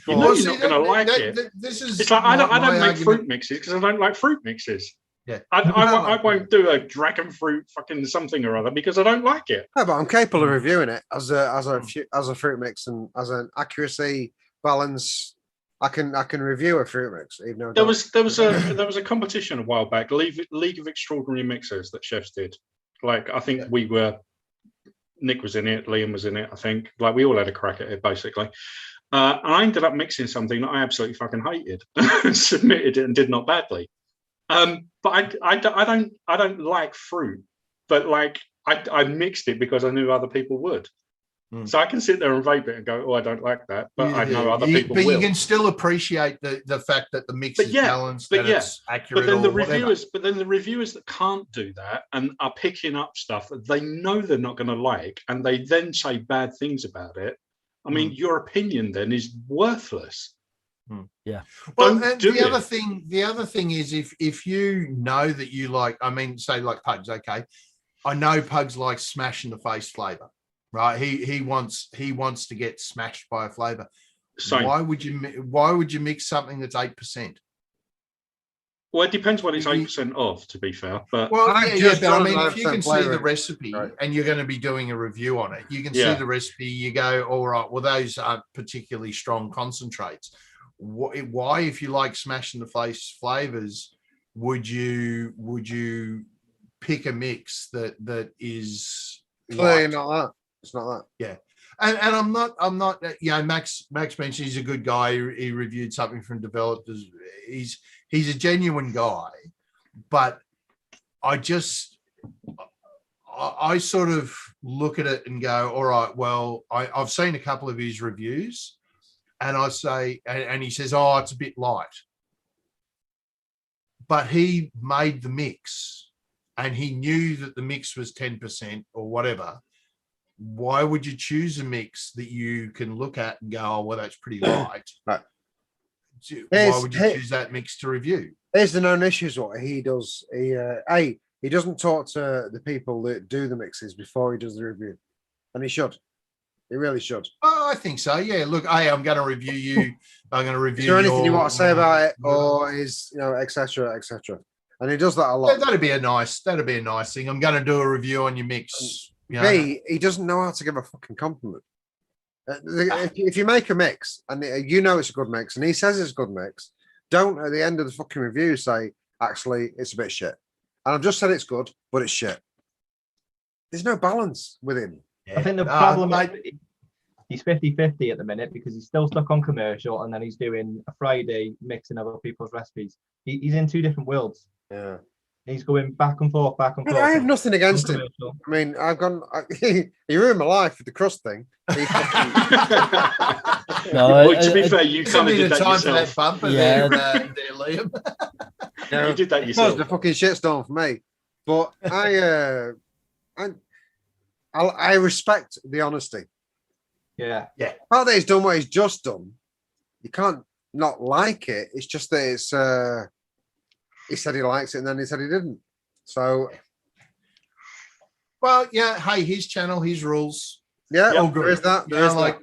You know you're not going to like it. It's like I don't make fruit mixes because I don't like fruit mixes. Yeah, I won't do a dragon fruit fucking something or other because I don't like it. No, but I'm capable of reviewing it as a fruit mix and as an accuracy balance. I can review a fruit mix. Even though there was a competition a while back, League of Extraordinary Mixers that chefs did. Like I think Nick was in it, Liam was in it. I think like we all had a crack at it basically. And I ended up mixing something that I absolutely fucking hated, submitted it and did not badly. But I don't like fruit, but like I mixed it because I knew other people would. So I can sit there and vape it and go, oh, I don't like that, but I know other people will. But you can still appreciate the fact that the mix is balanced, that it's accurate. But then the reviewers that can't do that and are picking up stuff that they know they're not going to like, and they then say bad things about it. I mean, your opinion then is worthless. Yeah. Well, the other thing is if you know that you like, I mean, say like Pugs, okay. I know Pugs like smash in the face flavor. Right, he wants to get smashed by a flavor. Same. Why would you mix something that's 8%? Well, it depends what it's 8% of. To be fair, but but I mean, if you can see the recipe and you're going to be doing a review on it, you can see the recipe. You go, all right. Well, those aren't particularly strong concentrates. Why, if you like smash in the face flavors, would you pick a mix that is clearly not that? It's not that. Yeah. And I'm not, you know, Max mentioned he's a good guy. He reviewed something from developers. He's a genuine guy, but I sort of look at it and go, all right, well, I've seen a couple of his reviews and I say, and he says, oh, it's a bit light, but he made the mix and he knew that the mix was 10% or whatever. Why would you choose a mix that you can look at and go, oh, well, that's pretty light? Right. Why would you choose that mix to review? Here's the known issues. What he does, he doesn't talk to the people that do the mixes before he does the review, and he should. He really should. Oh, I think so. Yeah. Look, hey, I'm going to review you. I'm going to review. Is there anything you your- want to say about it, or is etc. etc. And he does that a lot. That'd be a nice thing. I'm going to do a review on your mix. You know? B, he doesn't know how to give a fucking compliment. If you make a mix and you know it's a good mix, and he says it's a good mix, don't at the end of the fucking review say, actually, it's a bit shit. And I've just said it's good, but it's shit. There's no balance with him. I think the problem is he's 50-50 at the minute because he's still stuck on commercial, and then he's doing a Friday mixing other people's recipes. He's in two different worlds. Yeah. He's going back and forth, back and forth. I have nothing against him. I mean, he ruined my life with the crust thing. Well, to be fair, you kind of did that time for that yourself. bumper Yeah. there, Liam. Yeah, You did that it was yourself. the fucking shitstorm for me. But I respect the honesty. Yeah. Part that he's done what he's just done, you can't not like it. It's just that it's he said he likes it and then he said he didn't. So Well, yeah. Hey, his channel, his rules. yeah, All good. there is that. There is that.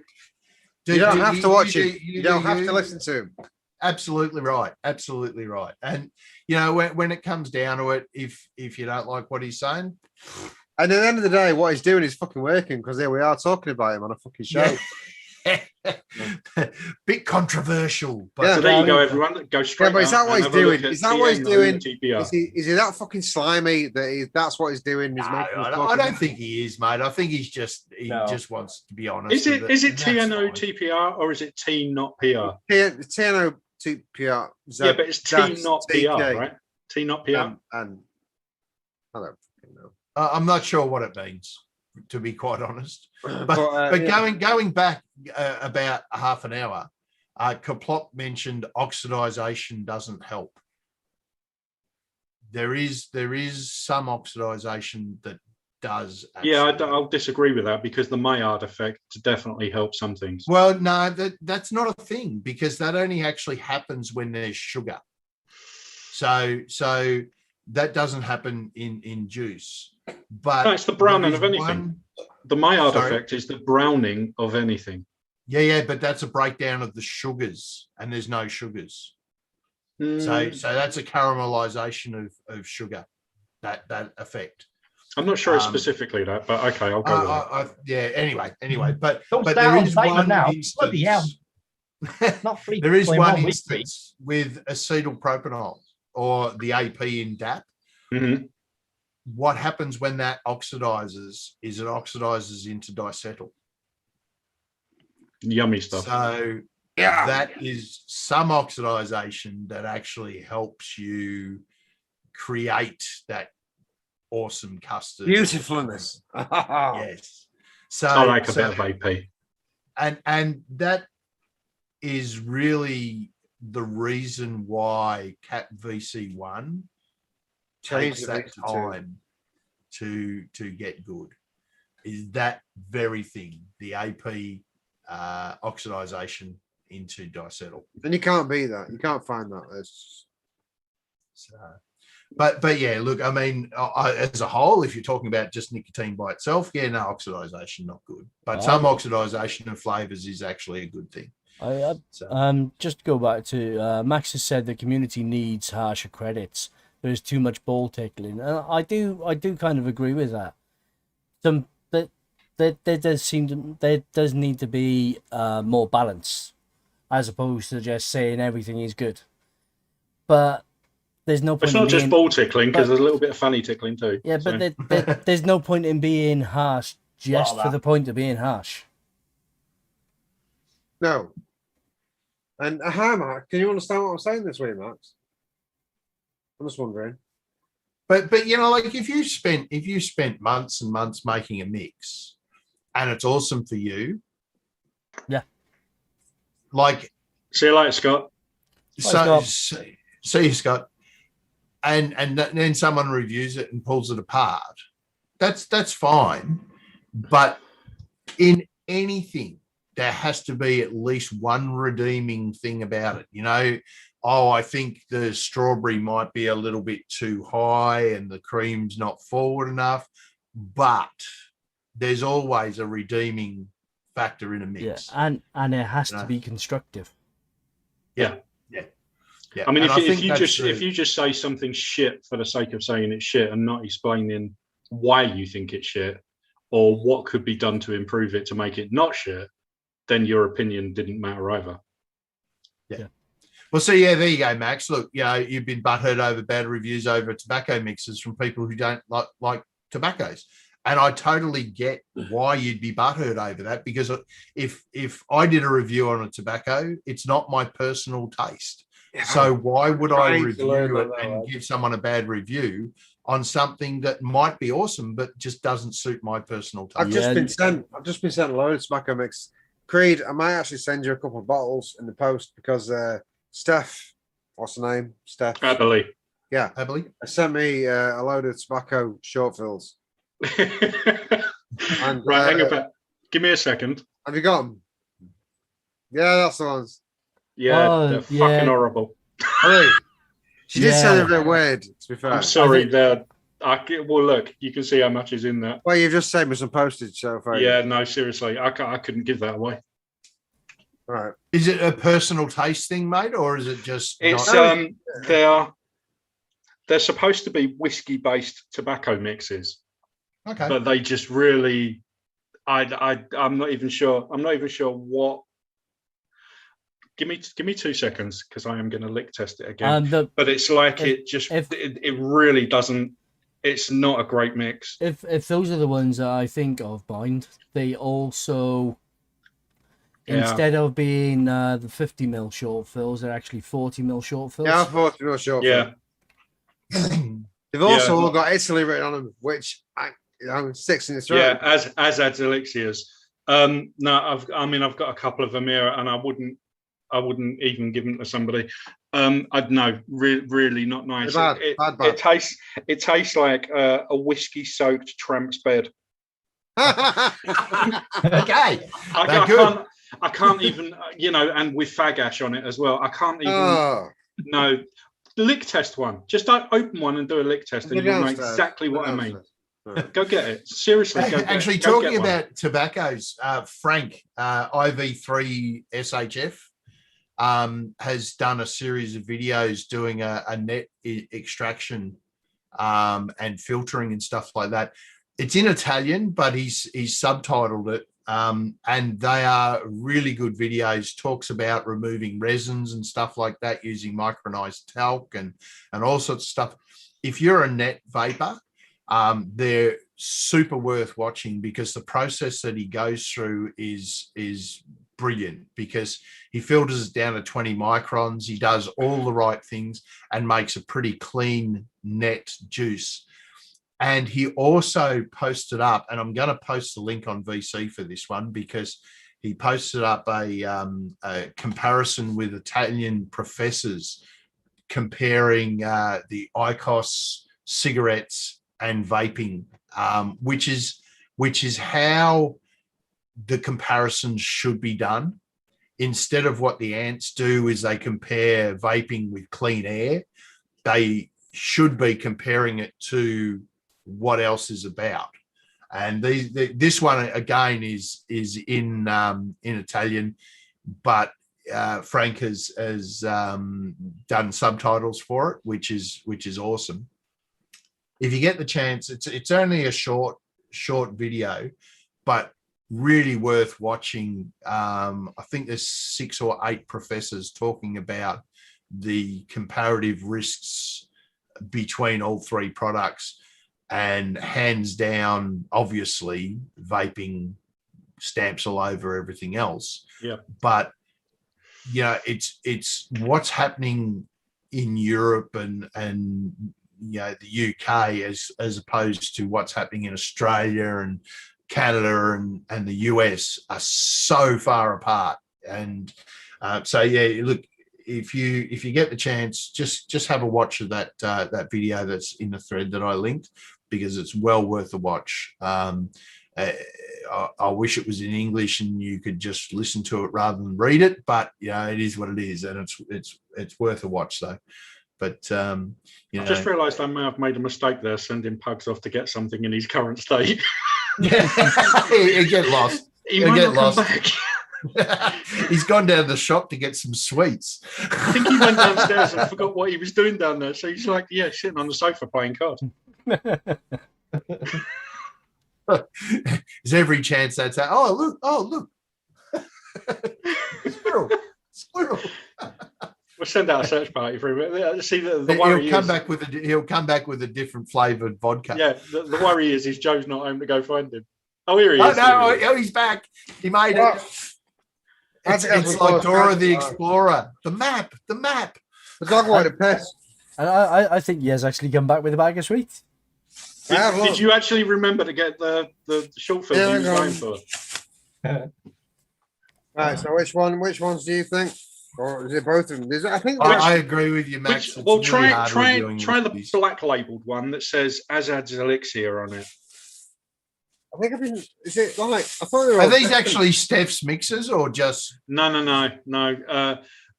You don't have to watch it. You don't have to listen to him. Absolutely right. Absolutely right. And you know, when it comes down to it, if you don't like what he's saying, And at the end of the day, what he's doing is fucking working because here we are talking about him on a fucking show. bit controversial, but Yeah. So there you go, everyone. Go straight. Yeah, but is that out what and he's have a look doing? at Is that what he's doing? TPR. Is he that fucking slimy that that's what he's doing? He's no, making us I talk don't about- think he is, mate. I think he just wants to be honest. Is it with is it and that's TNO fine. TPR or is it T not PR? TNO to PR. Yeah, but it's T not PR, right? T not PR. And I don't fucking know. I'm not sure what it means, to be quite honest. But, But, yeah. going back about a half an hour, Kaplop mentioned oxidization doesn't help. There is some oxidization that does. Yeah, actually. I'll disagree with that because the Maillard effect definitely helps some things. Well, no, that's not a thing because that only actually happens when there's sugar. So that doesn't happen in juice. But No, it's the browning there of is anything. The Maillard Sorry? effect is the browning of anything. Yeah, but that's a breakdown of the sugars, and there's no sugars. So that's a caramelization of sugar. That effect. I'm not sure it's specifically that, but okay, I'll go with that. Yeah. Anyway, but Don't but start there on is Simon one now. instance. Bloody hell. Not free. There is Play one week instance with acetyl propanol or the AP in DAP. Mhm. What happens when that oxidizes is it oxidizes into diacetyl. Yummy stuff. So that is some oxidization that actually helps you create that awesome custard. Beautifulness. Yes. So I like a bit of AP. and that is really the reason why Cat VC1 takes Change that it to time to get good. Is that very thing, the AP oxidization into diacetyl. And you can't beat that. You can't find that. So, but yeah, look, I mean, as a whole, if you're talking about just nicotine by itself, yeah, no, oxidization not good. But some oxidization of flavors is actually a good thing. Just to go back to Max has said the community needs harsher credits. There's too much ball tickling, and I do kind of agree with that. There does need to be more balance, as opposed to just saying everything is good. But there's no point. It's not just ball tickling because but- there's a little bit of funny tickling too. Yeah, so. but there's no point in being harsh just for the point of being harsh. No. And hi, Max. Can you understand what I'm saying this way, Max? I'm just wondering. But you know, like if you spent months and months making a mix, and it's awesome for you, yeah. Like, see you later, Scott. See you, Scott. And then someone reviews it and pulls it apart. That's fine, but in anything, there has to be at least one redeeming thing about it. You know, I think the strawberry might be a little bit too high and the cream's not forward enough, but there's always a redeeming factor in a mix. Yeah, and it has to be constructive. Yeah. Yeah. I mean, And if you just say something shit for the sake of saying it's shit and not explaining why you think it's shit or what could be done to improve it to make it not shit, then your opinion didn't matter either. Yeah. Well, so yeah, there you go, Max. Look, you know, you've been butthurt over bad reviews over tobacco mixes from people who don't like tobaccos. And I totally get why you'd be butthurt over that, because if I did a review on a tobacco, it's not my personal taste. Yeah. So why would I review it and give someone a bad review on something that might be awesome but just doesn't suit my personal taste? I've just been sent a load of tobacco mix. Creed, I might actually send you a couple of bottles in the post because Steph, what's her name? Steph. Abilene. Yeah, Abilene. Sent me a load of tobacco short fills. And, right, hang on. Give me a second. Have you got them? Yeah, that's the ones. Yeah, they're fucking horrible. Really? She did sound a bit weird, to be fair. I'm sorry, well, look, you can see how much is in there. Well, you've just saved me some postage, so far. Yeah, no, seriously, I couldn't give that away. All right. Is it a personal taste thing, mate, or is it just? It's they're supposed to be whiskey-based tobacco mixes. Okay. But they just really, I'm not even sure. I'm not even sure what. Give me 2 seconds because I am going to lick test it again. But it's like it really doesn't. It's not a great mix. If those are the ones that I think of, Bind, they also instead of being the 50mm short fills, they're actually 40mm short fills. Yeah, 40mm short fills. Yeah. They've also all got Italy written on them, which sticks in its throat. Yeah, as adds elixirs. No, I've got a couple of them here, and I wouldn't even give them to somebody. I'd know, really not nice. Bad. It tastes like a whiskey-soaked tramp's bed. Okay. I can't even, and with fag ash on it as well. I can't even. No, lick test one. Just open one and do a lick test, and you'll know exactly what I mean. Go get it. Seriously, go actually get it. Talking about tobaccos, Frank, IV3 SHF, has done a series of videos doing a net extraction and filtering and stuff like that. It's in Italian, but he's subtitled it, and they are really good videos. Talks about removing resins and stuff like that using micronized talc and all sorts of stuff. If you're a net vapor, they're super worth watching because the process that he goes through is brilliant, because he filters it down to 20 microns. He does all the right things and makes a pretty clean net juice. And he also posted up, and I'm going to post the link on VC for this one, because he posted up a comparison with Italian professors comparing the IQOS cigarettes and vaping, which is how the comparisons should be done. Instead of what the ants do is they compare vaping with clean air, they should be comparing it to what else is about. And this one again is in Italian, but Frank has done subtitles for it, which is awesome. If you get the chance, it's only a short video, but really worth watching. I think there's 6 or 8 professors talking about the comparative risks between all 3 products, and hands down, obviously, vaping stamps all over everything else. Yeah. But it's what's happening in Europe and the UK as opposed to what's happening in Australia and Canada and the US are so far apart. And look, if you get the chance, just have a watch of that video that's in the thread that I linked, because it's well worth a watch. I wish it was in English and you could just listen to it rather than read it, but it is what it is, and it's worth a watch though. But I just realised I may have made a mistake there, sending Pugs off to get something in his current state. He'd get lost. He might get not come lost. back. He's gone down to the shop to get some sweets. I think he went downstairs and forgot what he was doing down there. So he's like, yeah, sitting on the sofa playing cards. There's every chance that's that. Oh look. Squirrel. We'll send out a search party for him. See, the worry he'll come back with a different flavored vodka. Yeah, the worry is Joe's not home to go find him. Oh, here he is. Oh, he's back. He made it. It's like Dora the Explorer. The map. The dog wanted to piss. And I think he has actually come back with a bag of sweets. Did you actually remember to get the short film he was going for? Right, so which ones do you think? Or is it both of them? I think I agree with you, Max. Try the black labeled one that says Azad's Elixir on it. I think is it like I thought they were Are these actually Steph's mixers or just No.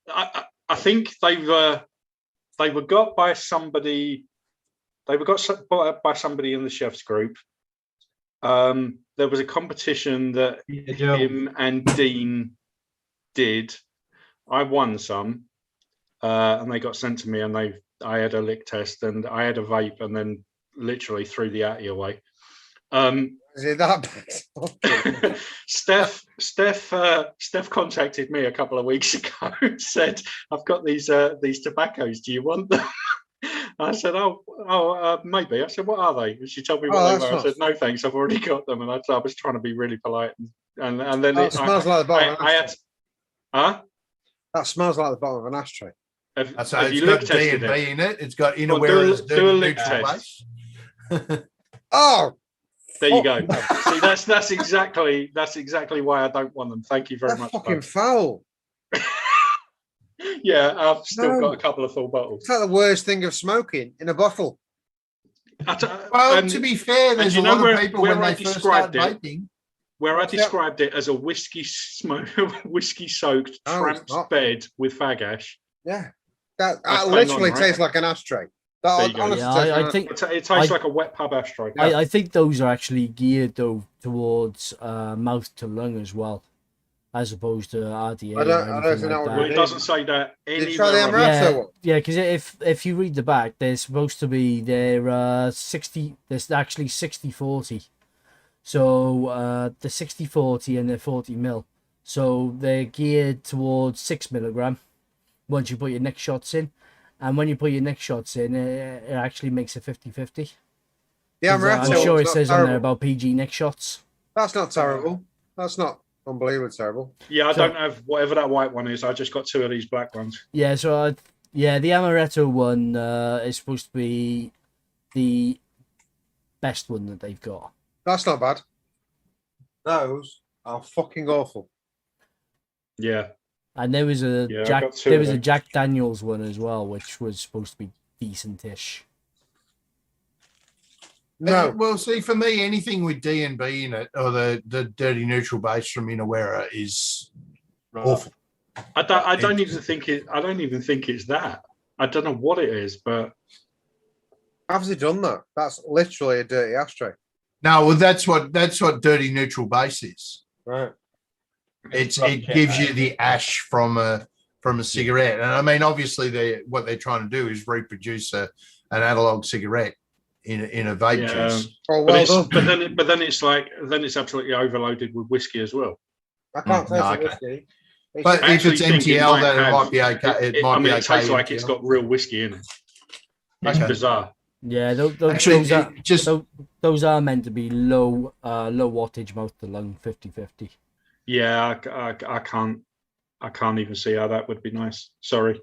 I think they were got by somebody. They were got by somebody in the chefs group. There was a competition that him and Dean did. I won some, and they got sent to me, and I had a lick test, and I had a vape, and then literally threw the atty away. Is it that? Steph contacted me a couple of weeks ago and said, "I've got these tobaccos. Do you want them?" I said, maybe. I said, "What are they?" And she told me what they were. I said, "No, thanks. I've already got them." And I was trying to be really polite, and then it smells like the bottom. That smells like the bottom of an ashtray. Have you got D&B in it. It's got inner do a lick test. Oh, there you go. See, that's exactly why I don't want them. Thank you very much. Fucking foul. Yeah, I've still got a couple of full bottles. It's like the worst thing of smoking in a bottle. To be fair, there's a lot of people when they first start vaping. Where I described it as a whiskey soaked tramp's bed with fag ash. Yeah, that literally tastes like an ashtray. I think it tastes like a wet pub ashtray. I think those are actually geared though towards mouth to lung as well, as opposed to RDA. I don't think that would. Well, it doesn't say that anywhere. Did you try the Amaretto one? Yeah, because if you read the back, they're supposed to be There's actually 60/40. So the 60/40 and the 40 mil. So they're geared towards 6 milligram once you put your next shots in. And when you put your next shots in, it actually makes it 50/50. Yeah, I'm sure it says on there about PG next shots. That's not terrible. That's not unbelievably terrible. Yeah, I don't have whatever that white one is. I just got 2 of these black ones. Yeah, so the Amaretto one is supposed to be the best one that they've got. That's not bad. Those are fucking awful. Yeah. And there was a Jack Daniels one as well, which was supposed to be decent-ish. No. Well, see, for me, anything with D&B in it or the dirty neutral base from Inawera is awful. I don't even think it's that. I don't know what it is, but how's he done that? That's literally a dirty ashtray. No, well, that's what dirty neutral base is. Right. It gives you the ash from a cigarette, and I mean, obviously, what they're trying to do is reproduce an analog cigarette in a vape juice. Oh, well but then it's absolutely overloaded with whiskey as well. I can't taste whiskey. But if it's MTL, then it might be okay. It tastes like it's got real whiskey in it. It's bizarre. Yeah, those are meant to be low wattage mouth to lung 50/50. Yeah, I can't even see how that would be nice. Sorry,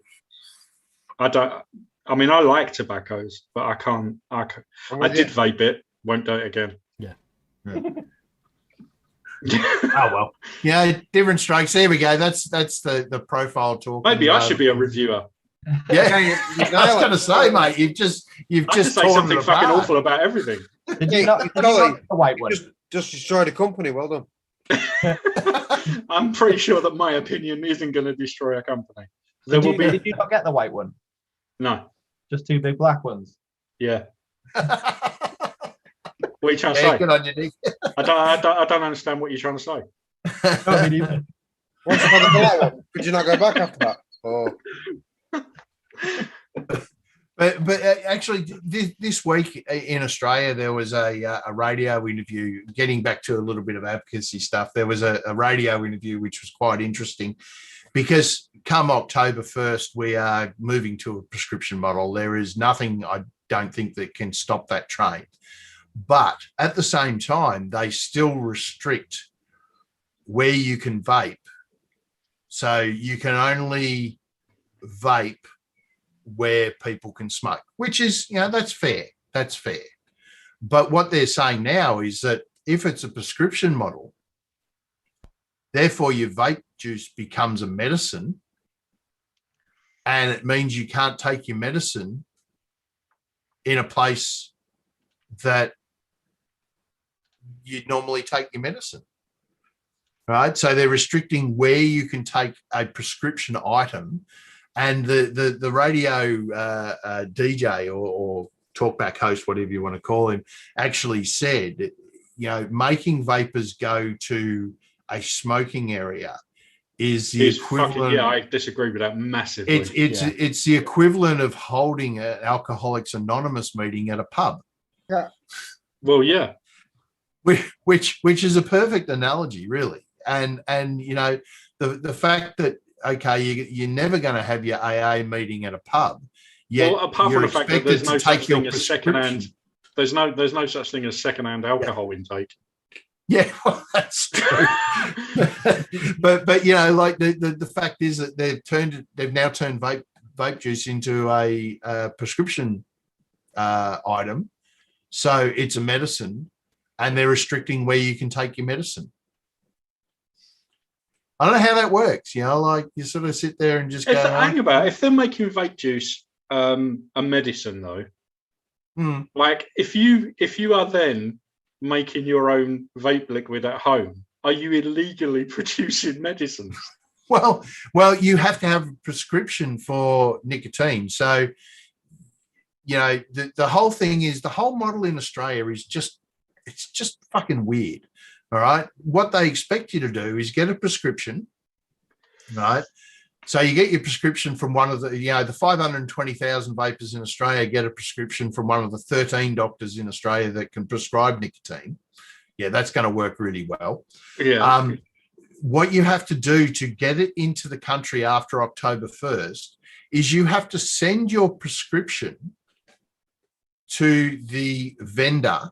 I mean, I like tobaccos, but I can't. I did vape it. Won't do it again. Yeah. Oh well. Yeah, different strokes. There we go. That's the profile talk. Maybe I should be a reviewer. Yeah, I was going to say, mate, you've just say something fucking awful about everything. Did you not the white one? Just destroyed a company. Well done. I'm pretty sure that my opinion isn't going to destroy a company. Did you not get the white one? No. Just 2 big black ones? Yeah. What are you trying to say? Good on you, Nick. I don't understand what you're trying to say. No, me neither. Once you've had the black one, could you not go back after that? Or But actually, this week in Australia, there was a radio interview. Getting back to a little bit of advocacy stuff, there was a radio interview which was quite interesting, because come October 1st, we are moving to a prescription model. There is nothing, I don't think, that can stop that train. But at the same time, they still restrict where you can vape. So you can only vape where people can smoke, which is, that's fair. That's fair. But what they're saying now is that if it's a prescription model, therefore your vape juice becomes a medicine, and it means you can't take your medicine in a place that you'd normally take your medicine. Right? So they're restricting where you can take a prescription item. And the radio DJ or talkback host, whatever you want to call him, actually said, making vapors go to a smoking area is the equivalent. I disagree with that massively. It's the equivalent of holding an Alcoholics Anonymous meeting at a pub. Yeah. Well, yeah. Which is a perfect analogy, really. And the fact that, okay, you're never going to have your AA meeting at a pub. Yet well, apart from the fact that there's no such thing as secondhand, there's no such thing as secondhand alcohol intake. Yeah, well, that's true. but like the fact is that they've now turned vape juice into a prescription item, so it's a medicine, and they're restricting where you can take your medicine. I don't know how that works. Like you sort of sit there and just go. Hang about. If they're making vape juice a medicine, though, like if you are then making your own vape liquid at home, are you illegally producing medicines? Well, you have to have a prescription for nicotine. So, the whole thing is, the whole model in Australia is just fucking weird. All right. What they expect you to do is get a prescription, right? So you get your prescription from one of the 520,000 vapors in Australia get a prescription from one of the 13 doctors in Australia that can prescribe nicotine. Yeah, that's going to work really well. Yeah. What you have to do to get it into the country after October 1st is you have to send your prescription to the vendor,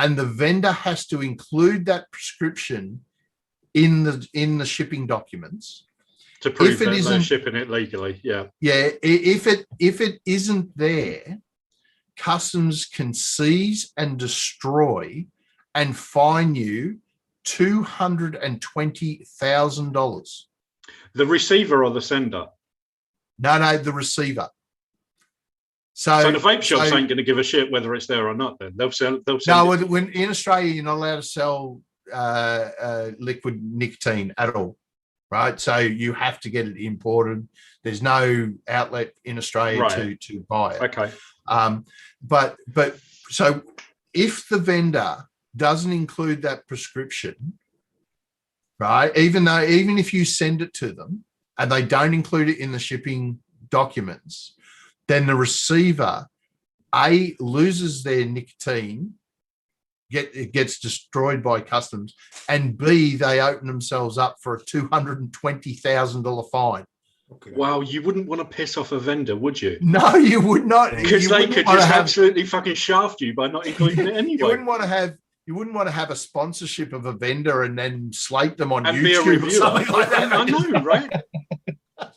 and the vendor has to include that prescription in the shipping documents to prove that they're shipping it legally. Yeah. Yeah. If it isn't there, customs can seize and destroy and fine you $220,000. The receiver or the sender? No, the receiver. So the vape shops ain't going to give a shit whether it's there or not. Then they'll send. No, when in Australia you're not allowed to sell liquid nicotine at all, right? So you have to get it imported. There's no outlet in Australia to buy it. Okay. But so if the vendor doesn't include that prescription, right? Even if you send it to them and they don't include it in the shipping documents, then the receiver, A, loses their nicotine, it gets destroyed by customs, and B, they open themselves up for a $220,000 fine. Okay. Wow, you wouldn't want to piss off a vendor, would you? No, you would not. Because they could just absolutely fucking shaft you by not including it anyway. You wouldn't want to have a sponsorship of a vendor and then slate them on and YouTube or something like that. I know, right?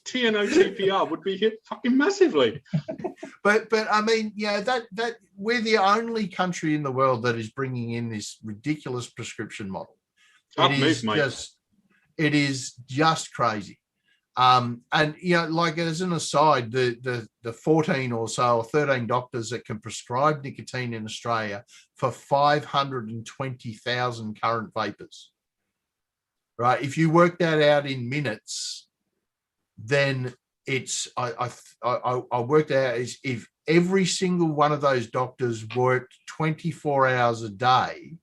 TNO TPR would be hit fucking massively. But I mean, that we're the only country in the world that is bringing in this ridiculous prescription model. It is just crazy. And like as an aside, the 14 or so or 13 doctors that can prescribe nicotine in Australia for 520,000 current vapors. Right? If you work that out in minutes, then it's I worked out is if every single one of those doctors worked 24 hours a day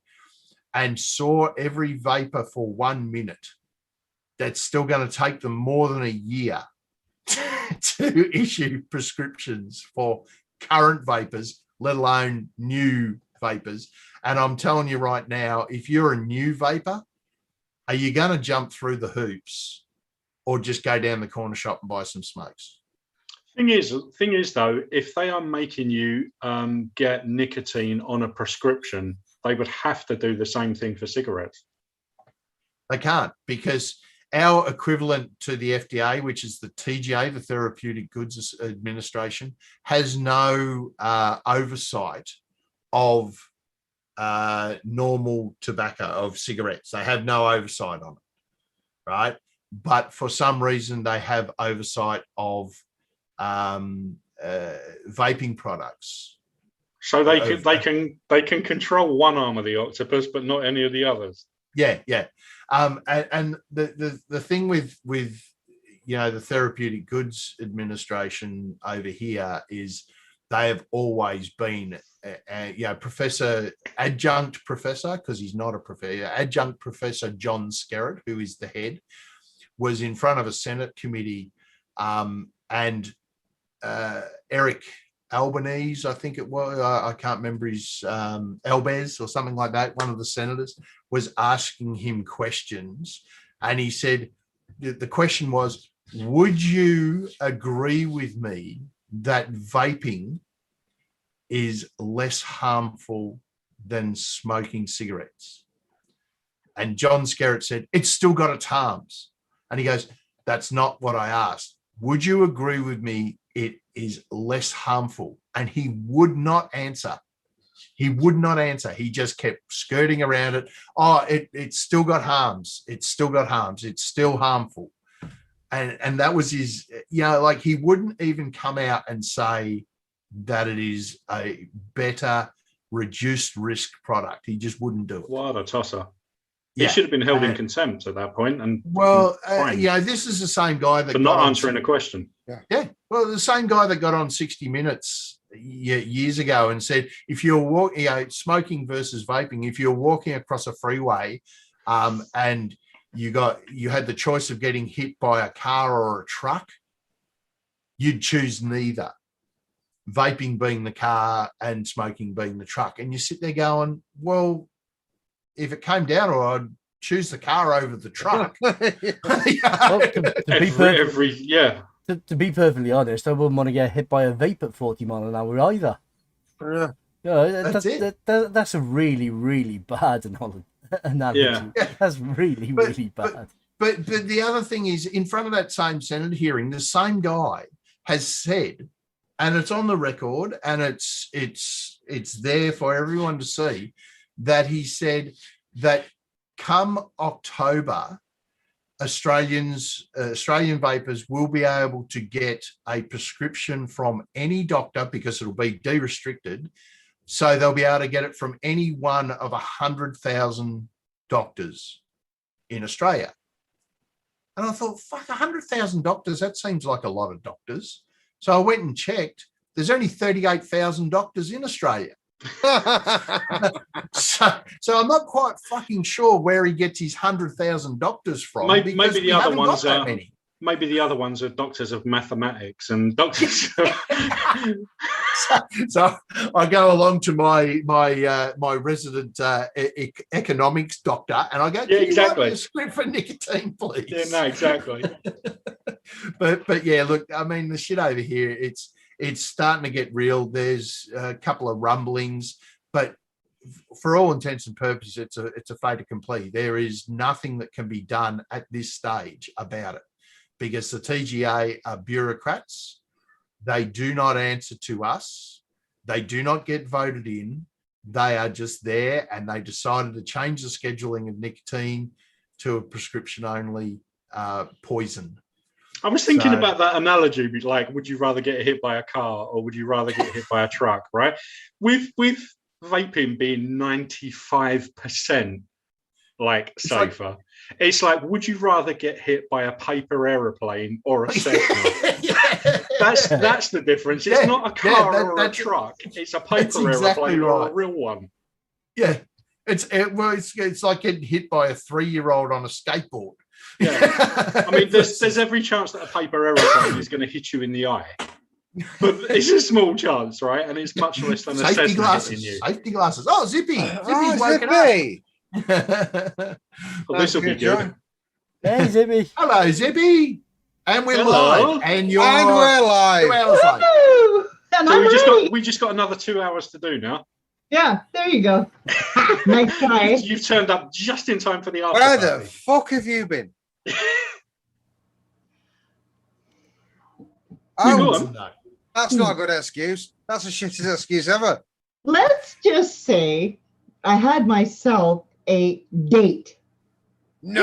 and saw every vapor for 1 minute, that's still going to take them more than a year to issue prescriptions for current vapors, let alone new vapors. And I'm telling you right now, if you're a new vapor, are you going to jump through the hoops or just go down the corner shop and buy some smokes? Thing is though, if they are making you get nicotine on a prescription, they would have to do the same thing for cigarettes. They can't, because our equivalent to the FDA, which is the TGA, the Therapeutic Goods Administration, has no oversight of normal tobacco, of cigarettes. They have no oversight on it, right? But for some reason, they have oversight of vaping products. So they can control one arm of the octopus, but not any of the others. Yeah. And the thing with the Therapeutic Goods Administration over here is they have always been adjunct professor, because he's not a professor, adjunct professor John Skerritt, who is the head, was in front of a Senate committee, and Eric Albanese, I think it was, I can't remember his, Albez or something like that, one of the senators, was asking him questions. And he said, the question was, would you agree with me that vaping is less harmful than smoking cigarettes? And John Skerritt said, it's still got its harms. And he goes, that's not what I asked. Would you agree with me it is less harmful? And he would not answer. He would not answer. He just kept skirting around it. Oh, it's still got harms. It's still got harms. It's still harmful. And that was his, like, he wouldn't even come out and say that it is a better reduced risk product. He just wouldn't do it. What a tosser. He should have been held in contempt at that point. And this is the same guy that for not answering a question. Yeah. Well, the same guy that got on 60 Minutes years ago and said, if you're smoking versus vaping, if you're walking across a freeway and you had the choice of getting hit by a car or a truck, you'd choose neither. Vaping being the car and smoking being the truck. And you sit there going, well, if it came down, or I'd choose the car over the truck. Well, to be perfectly honest, I wouldn't want to get hit by a vape at 40 miles an hour either. That's a really, really bad analogy. Yeah. That's really, really bad. But the other thing is, in front of that same Senate hearing, the same guy has said, and it's on the record, and it's there for everyone to see, that he said that come October, Australian vapors will be able to get a prescription from any doctor, because it'll be de-restricted. So they'll be able to get it from any one of 100,000 doctors in Australia. And I thought, fuck, 100,000 doctors, that seems like a lot of doctors. So I went and checked. There's only 38,000 doctors in Australia. so I'm not quite fucking sure where he gets his 100,000 doctors from. Maybe the other ones are. Maybe the other ones are doctors of mathematics and doctors. So I go along to my resident economics doctor, and I go, yeah, exactly. You write me a script for nicotine, please? Yeah, no, exactly. but yeah, look, I mean, the shit over here, it's starting to get real. There's a couple of rumblings, but for all intents and purposes, it's a fait accompli. There is nothing that can be done at this stage about it, because the TGA are bureaucrats. They do not answer to us. They do not get voted in. They are just there, and they decided to change the scheduling of nicotine to a prescription-only poison. I was thinking about that analogy, like, would you rather get hit by a car or would you rather get hit by a truck, right? With vaping being 95% like safer, it's like, would you rather get hit by a paper aeroplane or a Cessna? That's the difference. It's not a car or a truck. It's a paper aeroplane or a real one. Yeah. It's like getting hit by a 3-year-old on a skateboard. Yeah, I mean, there's every chance that a paper aeroplane is going to hit you in the eye, but it's a small chance, right? And it's much less than a safety Cessna glasses. hitting you. Safety glasses. Oh, Zippy! Zippy's woken Zippy. up. Well, this will be good. Hey, Zippy. Hello, Zippy. And we're Hello. live. And we're live. 2 hours late. Woo! And So I'm we just got another 2 hours to do now. Yeah, there you go. Nice try. You've turned up just in time for the after Where the party. fuck have you been? Go Oh, on. No. that's not a good excuse. That's the shittest excuse ever. Let's just say I had myself a date. No,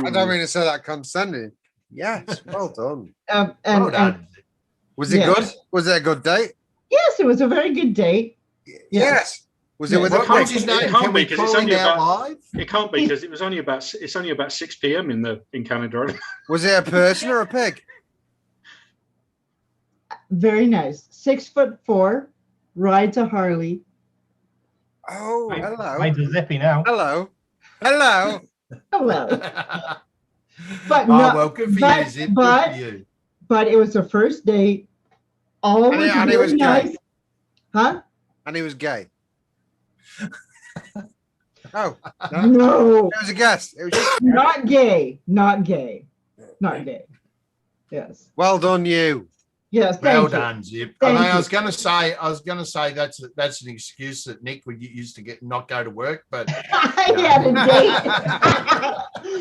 I don't mean to say that condescending. Yes, well done. And Well done. Was it Yeah. good? Was it a good date? yes, it was a very good date. Yes. Was it Yeah. with Well, a it can't What's be- his it name? can't Can be we 'cause call it's him only out about- live? It can't be because it's only about 6 p.m. in Canada. Was it a person or a pig? Very nice. 6'4", rides a Harley. Oh, hello. Mine's a Zippy now. Hello. Hello. Hello. Oh, But no, well, good for but- you, Zip. Good but- for you. but it was a first date. All And was he really was gay. nice. Huh? And he was gay. Oh, no. No, It was a guest. It was just, not gay. Not gay. Not gay. Yes. well done, you. Yes. Well Thank you. done, Zip. Thank I you. was going to say that's an excuse that Nick would used to get not go to work, but I had a date.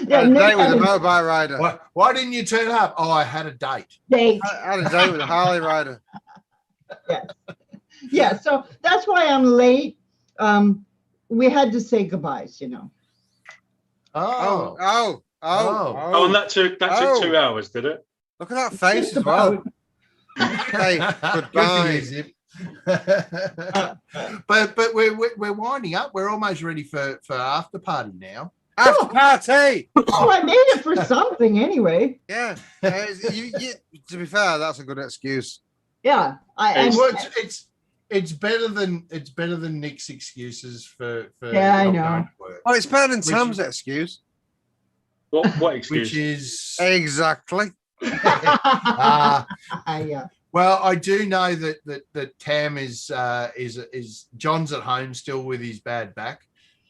Yeah, Had a Nick date with had a a motorbike rider. why didn't you turn up? Oh, I had a date. date. I had a date with a Harley rider. Yeah, so that's why I'm late. We had to say goodbyes, you know. Oh, Oh, oh, oh, Oh, and that took Oh. 2 hours, did it? Look at that face Just as well. about. Hey, Good for goodbye. you, Zip. but we're winding up. We're almost ready for after party now. After party. Oh, I made it for something anyway. Yeah. To be fair, that's a good excuse. Yeah. It's- Well, it's better than Nick's excuses for Yeah, I not know. going to work, Well, it's better than Which Sam's is- excuse. What excuse? which is Exactly. Yeah. well, I do know that Tam is John's at home still with his bad back,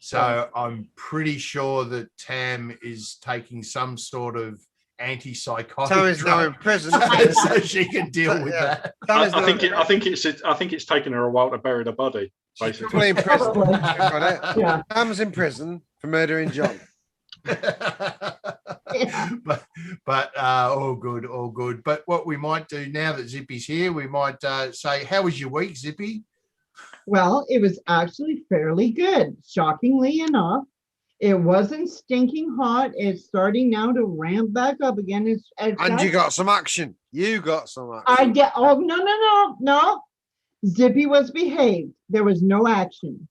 so I'm pretty sure that Tam is taking some sort of antipsychotic Tam is now in drug prison. so she can deal with Yeah. that. Tam I is now- think it's taken her a while to bury the body. she's Basically, probably in prison. Probably. Got it. Yeah. Tam's in prison for murdering John. Yeah. but all good. But what we might do now that Zippy's here, we might say, how was your week, Zippy? Well, it was actually fairly good. Shockingly enough, it wasn't stinking hot. It's starting now to ramp back up again. And you got some action. You got some action. I get. Oh no. Zippy was behaved. There was no action.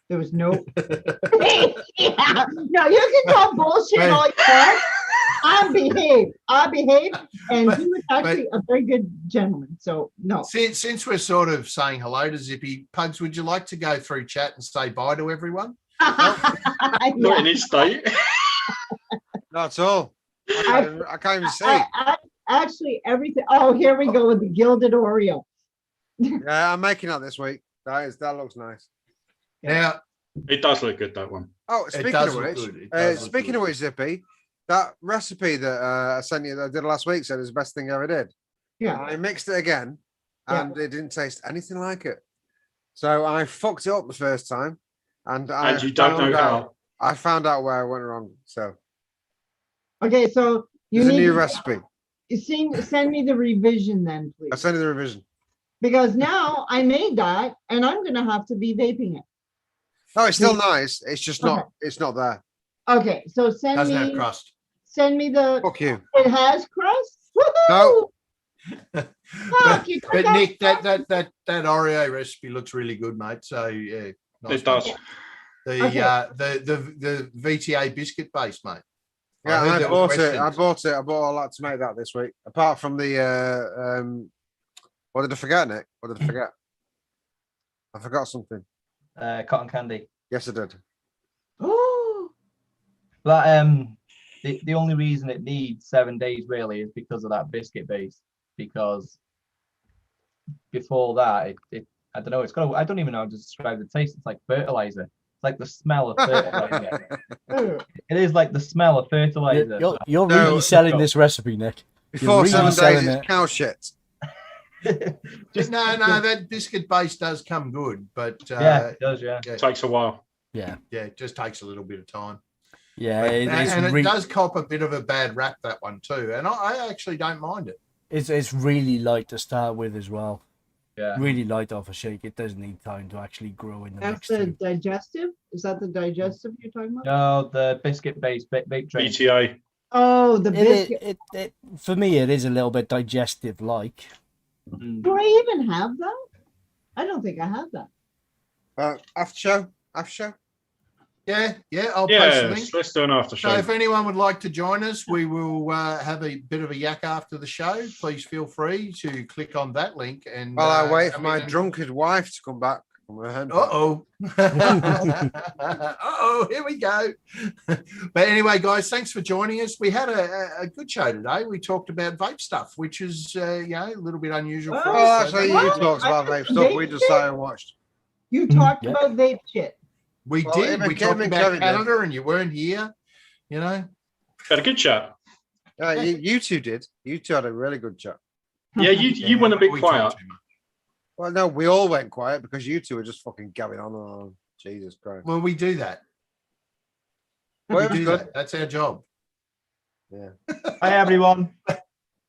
There was no. Yeah. No, you can talk bullshit all you want. I behaved, and he was actually a very good gentleman. So no. Since we're sort of saying hello to Zippy, Pugs, would you like to go through chat and say bye to everyone? not in his state. Not at all. I can't even see. Actually, everything. Oh, here we go with the gilded Oreo. Yeah, I'm making that this week. That looks nice. Now, It does look good, that one. Oh, It speaking does of look which, good. It does look speaking good. of which, Zippy, that recipe that I sent you that I did last week said it was the best thing I ever did. Yeah. I mixed it again, Yeah. and it didn't taste anything like it. So I fucked it up the first time, and You don't know how. I found out where I went wrong. So Okay, so you there's a need new to recipe. send me the revision then, I'll please. send you the revision. Because now I made that, and I'm gonna have to be vaping it. No, it's still nice. It's just not. Okay. It's not there. Okay, so send doesn't have me crust. the. Fuck you. It has crust. No. Fuck, you could But have Nick, crust. that Oreo recipe looks really good, mate. So yeah, nice It does. one. Okay. The VTA biscuit base, mate. Yeah, heard I there were bought it. I questions. bought it. I bought all that to make that this week. Apart from the what did I forget, Nick? What did I forget? I forgot something. Cotton candy. Yes, I did. Oh, But the only reason it needs 7 days really is because of that biscuit base. Because before that, it I don't know. It's got. I don't even know how to describe the taste. It's like fertilizer. It's like the smell of fertilizer. It is like the smell of fertilizer. You're No, really selling this recipe, Nick. Before You're really 7 days, selling it's it. cow shit. No, that biscuit base does come good, but Yeah, it does. Yeah. It takes a while. Yeah. Yeah, it just takes a little bit of time. Yeah, But- it's and it does cop a bit of a bad rap, that one too. And I actually don't mind it. It's really light to start with as well. Yeah. Really light off a shake. It does need time to actually grow in the that's next the two. digestive? Is that the digestive you're talking about? No, the biscuit-based vape train. BTA. Oh, the biscuit. It for me, it is a little bit digestive like. Mm. Do I even have that? I don't think I have that. After show. Yeah, I'll post Yeah, the link. let's do an after So show. if anyone would like to join us, we will have a bit of a yak after the show. Please feel free to click on that link. And While I wait for come my in and- drunkard wife to come back from her hen. Uh-oh. Uh-oh, here we go. But anyway, guys, thanks for joining us. We had a good show today. We talked about vape stuff, which is, a little bit unusual for Oh, us. that's how you What? talked about vape stuff. We just sat and watched. You talked Yeah. about vape shit. We Well, did. even We Kevin talked about Kevin did. Canada and you weren't here, you know. Had a good chat. You two did. You two had a really good chat. Yeah, you went a bit We quiet. talked too much. Well, no, we all went quiet because you two were just fucking going on and on. Jesus Christ. Well, we do that. Well, it We was do good. that. That's our job. Yeah. Hi everyone.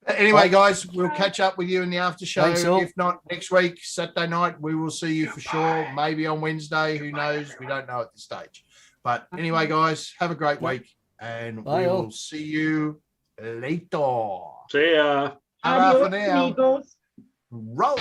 Anyway, guys, we'll catch up with you in the after show. Thanks, all. If not next week, Saturday night, we will see you for sure. Maybe on Wednesday. Who knows? We don't know at this stage. But anyway, guys, have a great week, and Bye, we all. will see you later. See ya. Ta-ra for Adios, now. amigos. Roll.